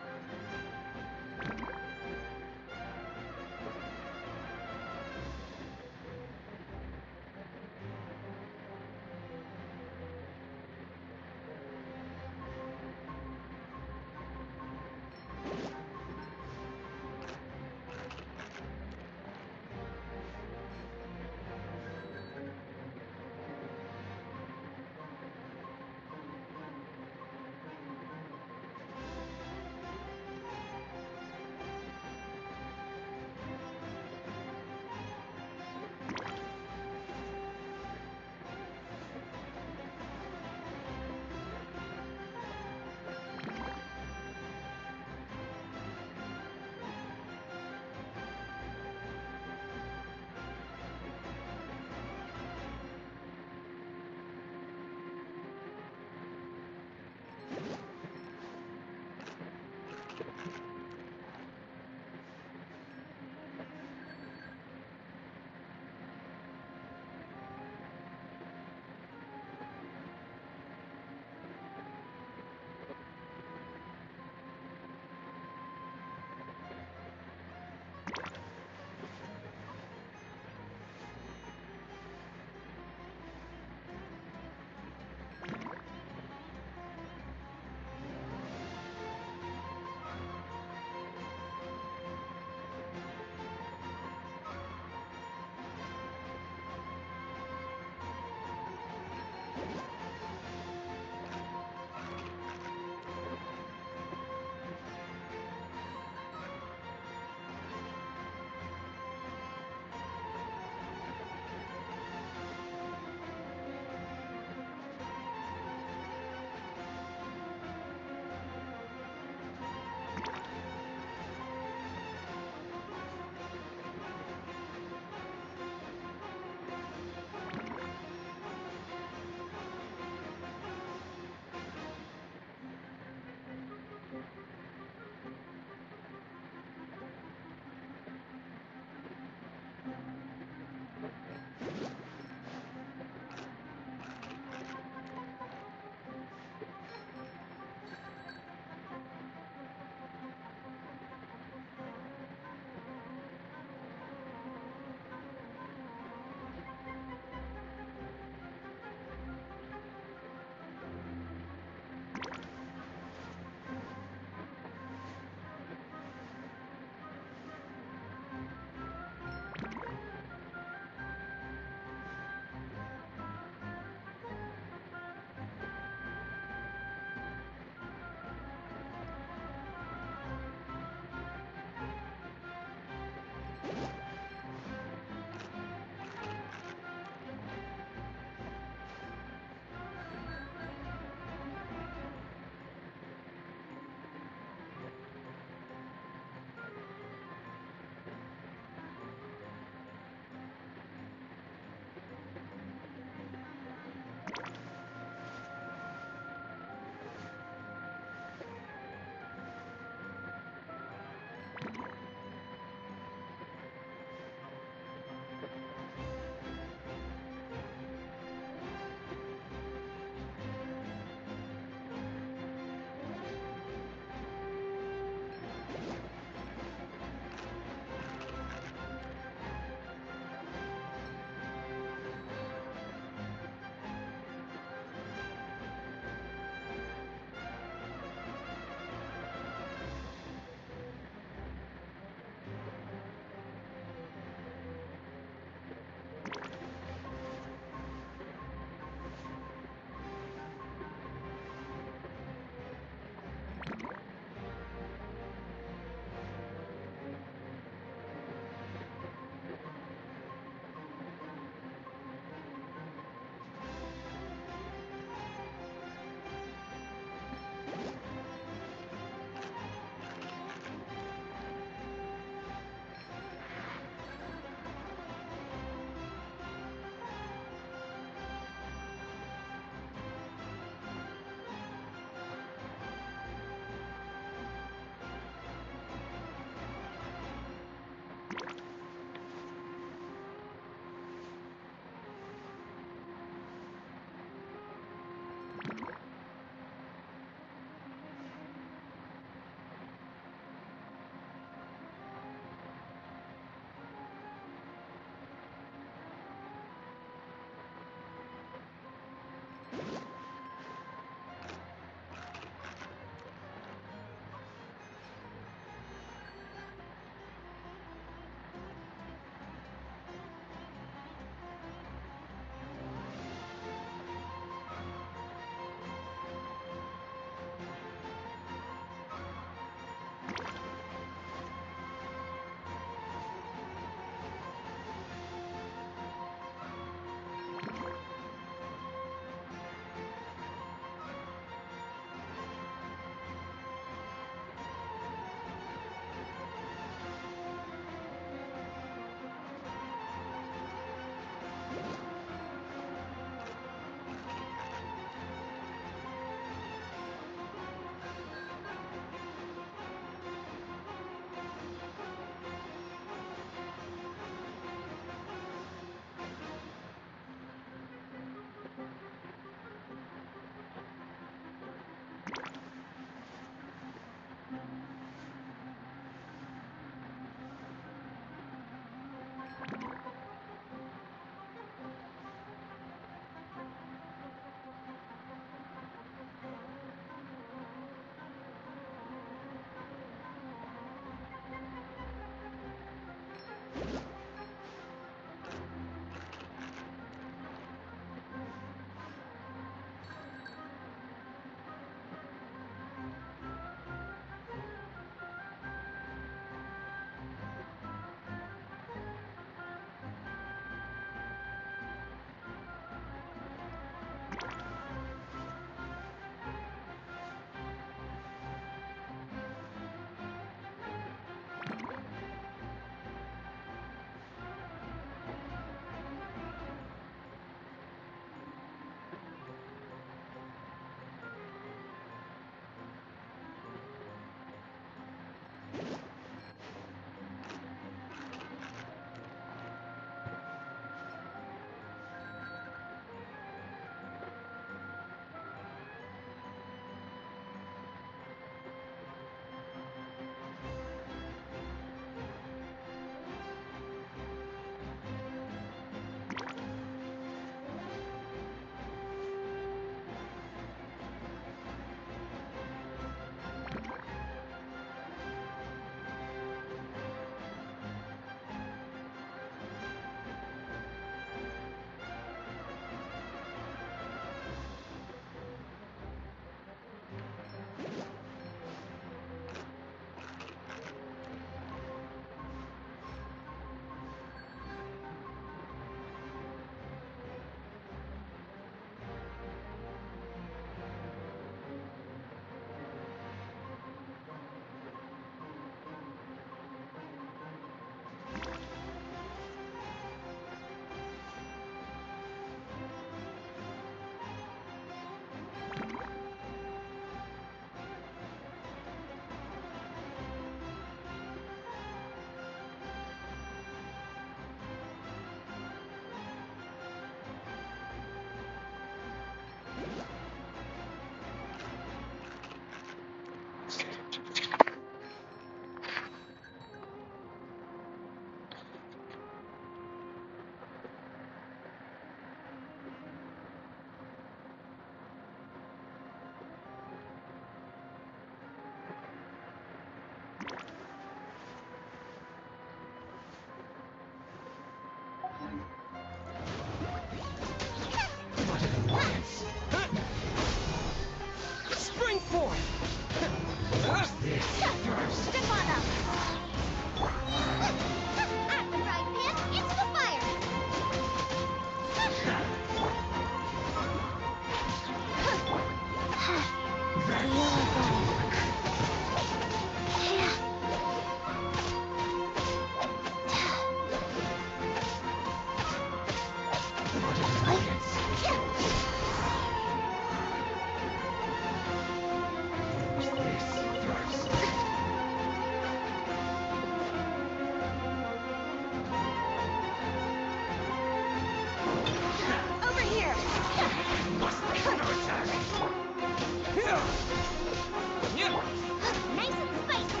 S3: Nice and spicy.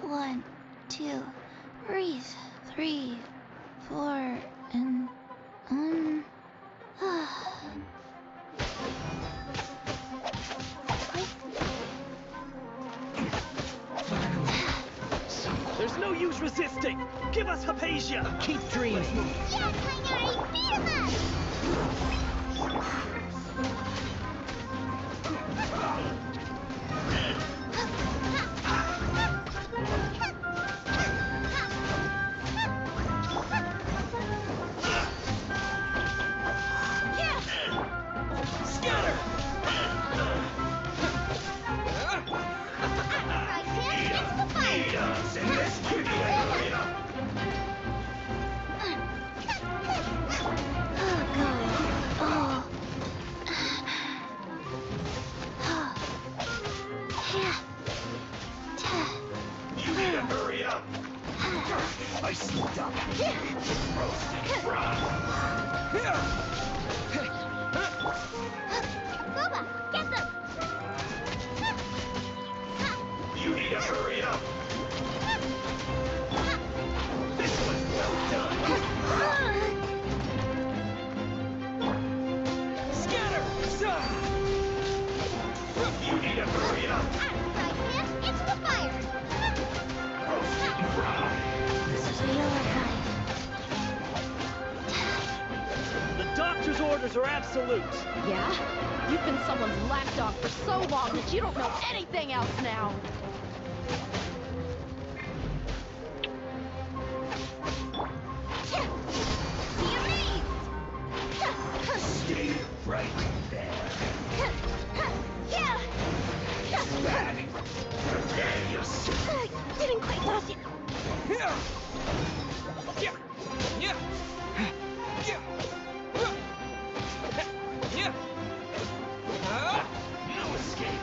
S3: 1, 2, breathe. 3, 4, and
S14: There's no use resisting. Give us Hypatia.
S12: Keep dreaming.
S3: Yeah, Tainari, beat him up!
S14: Scatter!
S3: Right hand into the fire! Oh, God.
S16: You need to hurry up. I slipped up. Roasted
S3: Boba, get them!
S16: You need to hurry up. This was well done.
S14: Scatter!
S16: You need to hurry up.
S3: Right hand into the fire!
S16: This is
S14: The doctor's orders are absolute.
S5: Yeah? You've been someone's lapdog for so long that you don't know anything else now.
S3: Be amazed!
S16: Stay right there. Bad. Prepare yourself.
S3: Didn't quite last it.
S16: No escape.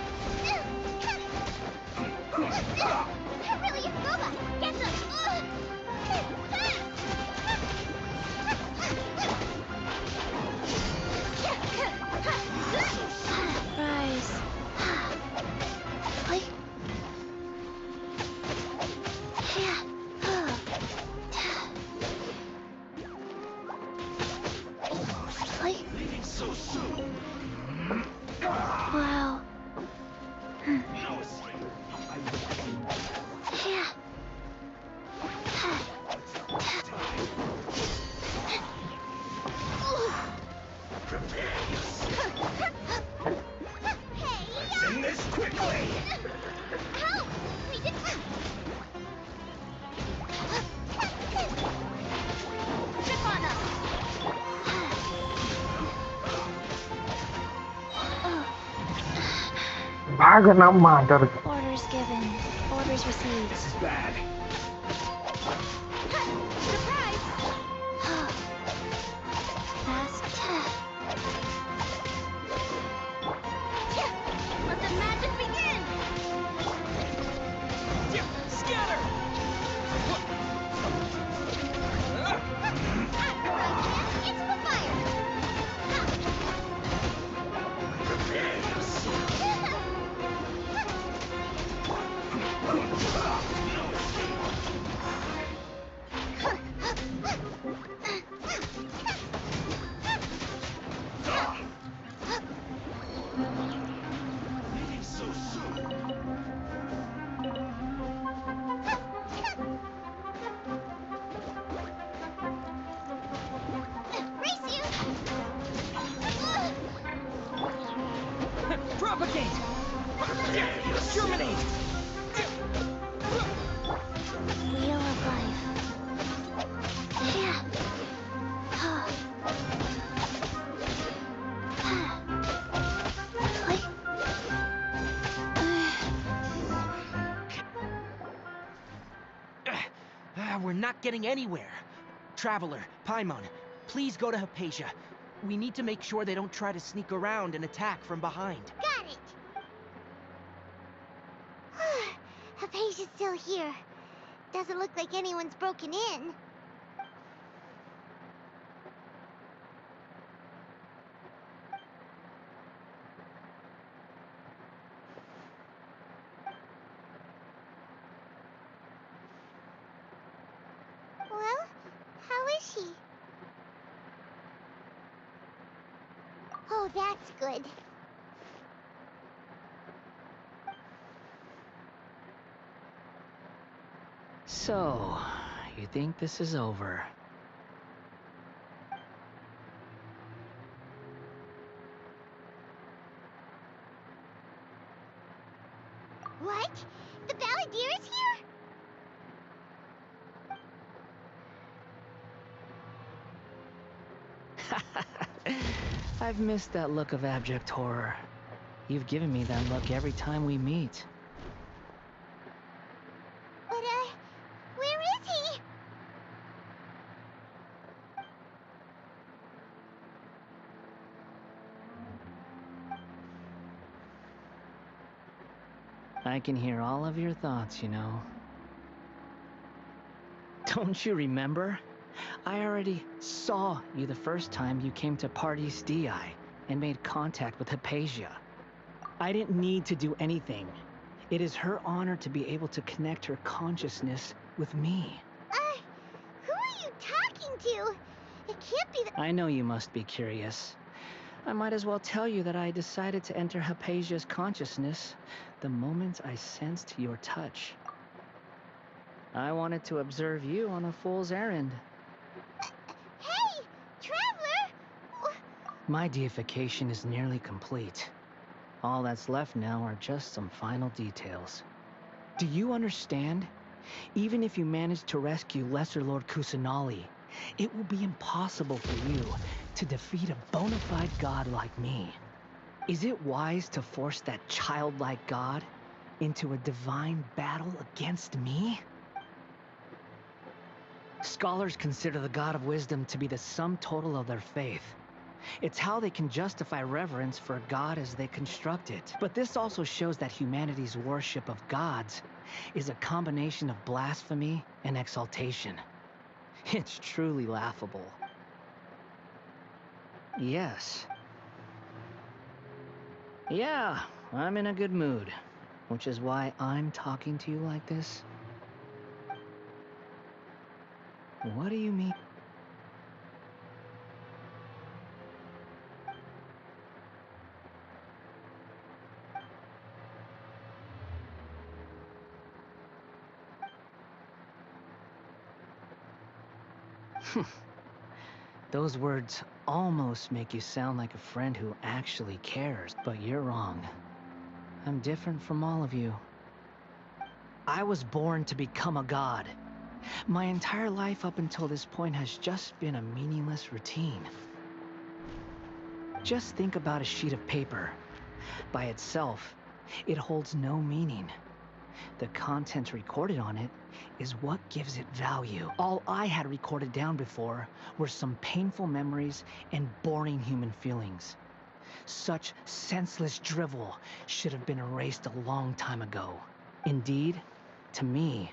S3: Really, Boba, get them! Rise. Like. Like.
S16: Leaving so soon.
S3: Wow.
S16: No escape.
S3: Yeah.
S16: Prepare yourself.
S3: Hey!
S16: Let's end this quickly.
S3: Help! We did. Trip on us.
S1: भागना मादर
S3: Orders given. Orders received.
S16: This is bad.
S3: Surprise! Fast. Let the magic begin!
S14: Scatter!
S3: Right hand into the fire!
S16: Prepare yourself. No escape. Leaving so soon.
S3: Race you!
S14: Propagate!
S16: Prepare yourself.
S14: Germinate!
S3: Wheel of life. Yeah.
S12: We're not getting anywhere. Traveler, Paimon, please go to Hypatia. We need to make sure they don't try to sneak around and attack from behind.
S3: Got it! Hypatia's still here. Doesn't look like anyone's broken in. Well, how is she? Oh, that's good.
S12: So, you think this is over?
S3: What? The Balladeer is here?
S12: I've missed that look of abject horror. You've given me that look every time we meet.
S3: But, where is he?
S12: I can hear all of your thoughts, you know. Don't you remember? I already saw you the first time you came to Party's DI and made contact with Hypatia. I didn't need to do anything. It is her honor to be able to connect her consciousness with me.
S3: Who are you talking to? It can't be the—
S12: I know you must be curious. I might as well tell you that I decided to enter Hypatia's consciousness the moment I sensed your touch. I wanted to observe you on a fool's errand.
S3: Hey, Traveler!
S12: My deification is nearly complete. All that's left now are just some final details. Do you understand? Even if you manage to rescue Lesser Lord Kusanali, it will be impossible for you to defeat a bona fide god like me. Is it wise to force that childlike god into a divine battle against me? Scholars consider the god of wisdom to be the sum total of their faith. It's how they can justify reverence for a god as they construct it. But this also shows that humanity's worship of gods is a combination of blasphemy and exaltation. It's truly laughable. Yes. Yeah, I'm in a good mood, which is why I'm talking to you like this. What do you mean? Those words almost make you sound like a friend who actually cares, but you're wrong. I'm different from all of you. I was born to become a god. My entire life up until this point has just been a meaningless routine. Just think about a sheet of paper. By itself, it holds no meaning. The content recorded on it is what gives it value. All I had recorded down before were some painful memories and boring human feelings. Such senseless drivel should have been erased a long time ago. Indeed, to me,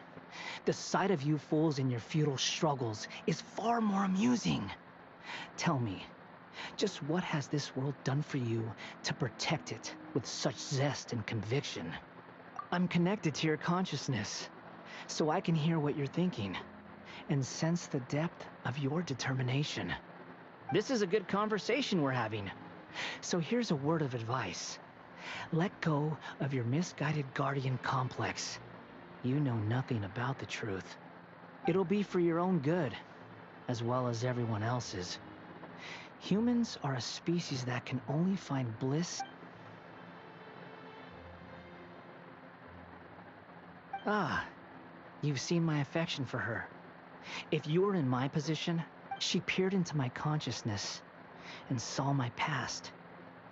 S12: the sight of you fools in your futile struggles is far more amusing. Tell me, just what has this world done for you to protect it with such zest and conviction? I'm connected to your consciousness, so I can hear what you're thinking and sense the depth of your determination. This is a good conversation we're having. So here's a word of advice. Let go of your misguided guardian complex. You know nothing about the truth. It'll be for your own good, as well as everyone else's. Humans are a species that can only find bliss. Ah, you've seen my affection for her. If you were in my position, she peered into my consciousness and saw my past.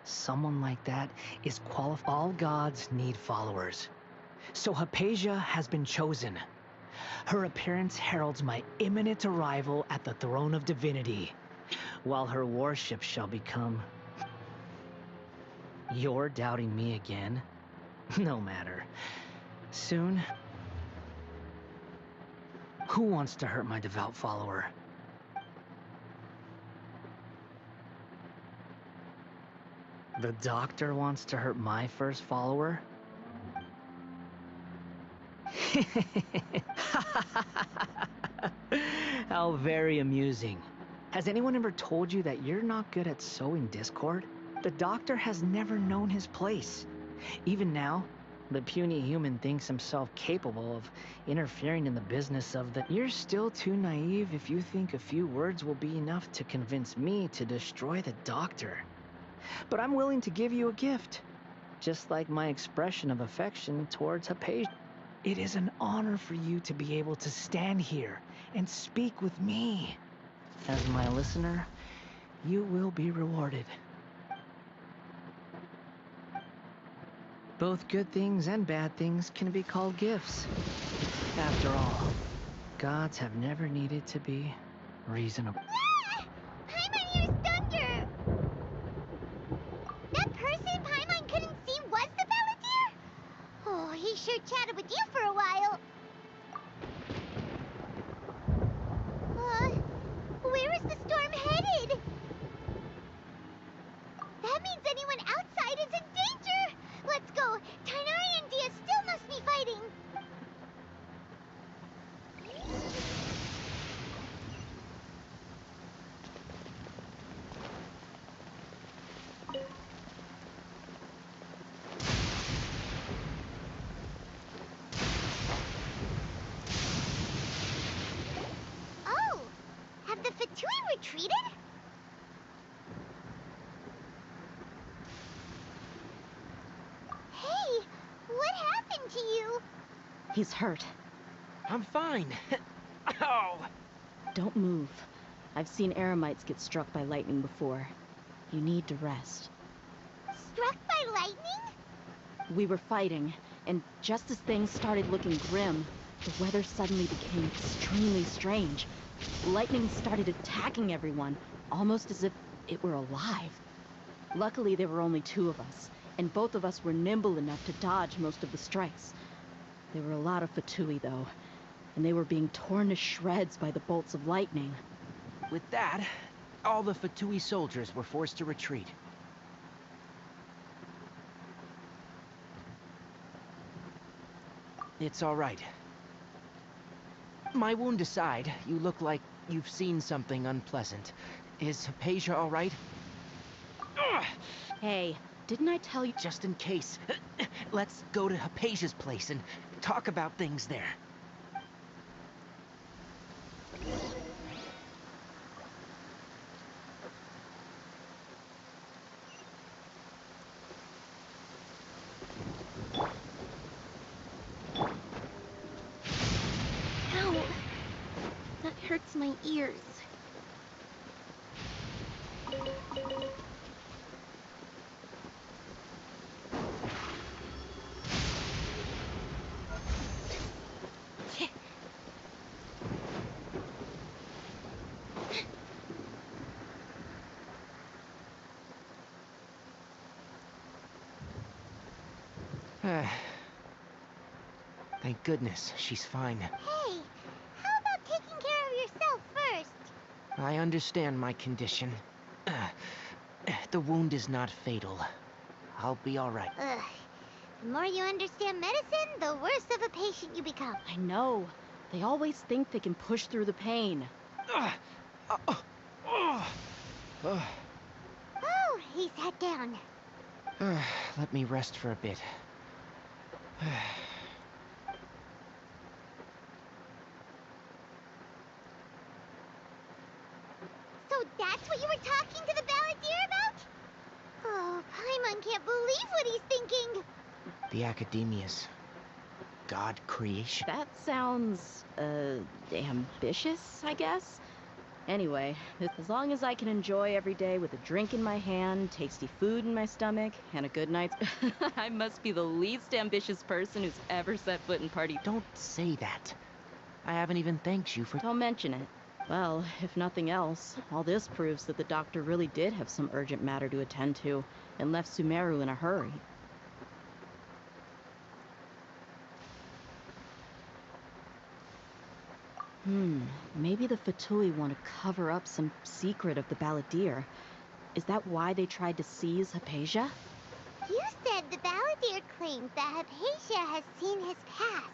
S12: Someone like that is qualified. All gods need followers. So Hypatia has been chosen. Her appearance heralds my imminent arrival at the throne of divinity, while her worship shall become... You're doubting me again? No matter. Soon, Who wants to hurt my devout follower? The doctor wants to hurt my first follower? How very amusing. Has anyone ever told you that you're not good at sowing discord? The doctor has never known his place. Even now, the puny human thinks himself capable of interfering in the business of the... You're still too naive if you think a few words will be enough to convince me to destroy the doctor. But I'm willing to give you a gift, just like my expression of affection towards Hypatia. It is an honor for you to be able to stand here and speak with me. As my listener, you will be rewarded. Both good things and bad things can be called gifts. After all, gods have never needed to be reasonable.
S3: Ah! Paimon used thunder! That person Paimon couldn't see was the Balladeer? Oh, he sure chatted with you for a while. Where is the storm headed? That means anyone outside is in danger! Let's go! Tainari and Dia still must be fighting! Oh! Have the Fatui retreated? Hey! What happened to you?
S5: He's hurt.
S12: I'm fine. Ow!
S5: Don't move. I've seen Eremites get struck by lightning before. You need to rest.
S3: Struck by lightning?
S5: We were fighting, and just as things started looking grim, the weather suddenly became extremely strange. Lightning started attacking everyone, almost as if it were alive. Luckily, there were only two of us, and both of us were nimble enough to dodge most of the strikes. There were a lot of Fatui, though, and they were being torn to shreds by the bolts of lightning.
S12: With that, all the Fatui soldiers were forced to retreat. It's all right. My wound aside, you look like you've seen something unpleasant. Is Hypatia all right?
S5: Hey, didn't I tell you?
S12: Just in case, let's go to Hypatia's place and talk about things there.
S3: Ow! That hurts my ears.
S12: Thank goodness, she's fine.
S3: Hey, how about taking care of yourself first?
S12: I understand my condition. The wound is not fatal. I'll be all right.
S3: Ugh. The more you understand medicine, the worse of a patient you become.
S5: I know. They always think they can push through the pain.
S3: Oh, he sat down.
S12: Let me rest for a bit.
S3: So that's what you were talking to the Balladeer about? Oh, Paimon can't believe what he's thinking.
S12: The Academia's god creation.
S5: That sounds, ambitious, I guess? Anyway, as long as I can enjoy every day with a drink in my hand, tasty food in my stomach, and a good night's... I must be the least ambitious person who's ever set foot in party.
S12: Don't say that. I haven't even thanked you for...
S5: Don't mention it. Well, if nothing else, all this proves that the doctor really did have some urgent matter to attend to, and left Sumeru in a hurry. Maybe the Fatui want to cover up some secret of the Balladeer. Is that why they tried to seize Hypatia?
S3: You said the Balladeer claims that Hypatia has seen his past.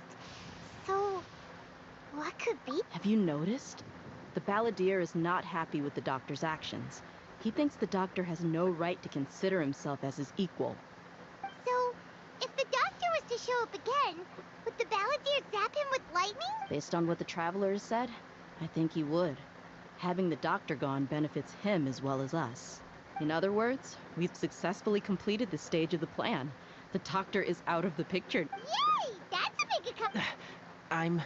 S3: So, what could be?
S5: Have you noticed? The Balladeer is not happy with the Doctor's actions. He thinks the Doctor has no right to consider himself as his equal.
S3: So, if the Doctor was to show up again, would the Balladeer zap him with lightning?
S5: Based on what the Traveler has said, I think he would. Having the Doctor gone benefits him as well as us. In other words, we've successfully completed this stage of the plan. The Doctor is out of the picture.
S3: Yay! That's a big accomplishment.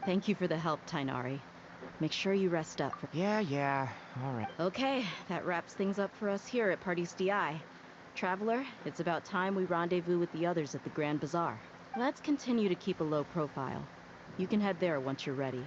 S5: Thank you for the help, Tainari. Make sure you rest up.
S12: Yeah, alright.
S5: Okay, that wraps things up for us here at Party's DI. Traveler, it's about time we rendezvous with the others at the Grand Bazaar. Let's continue to keep a low profile. You can head there once you're ready.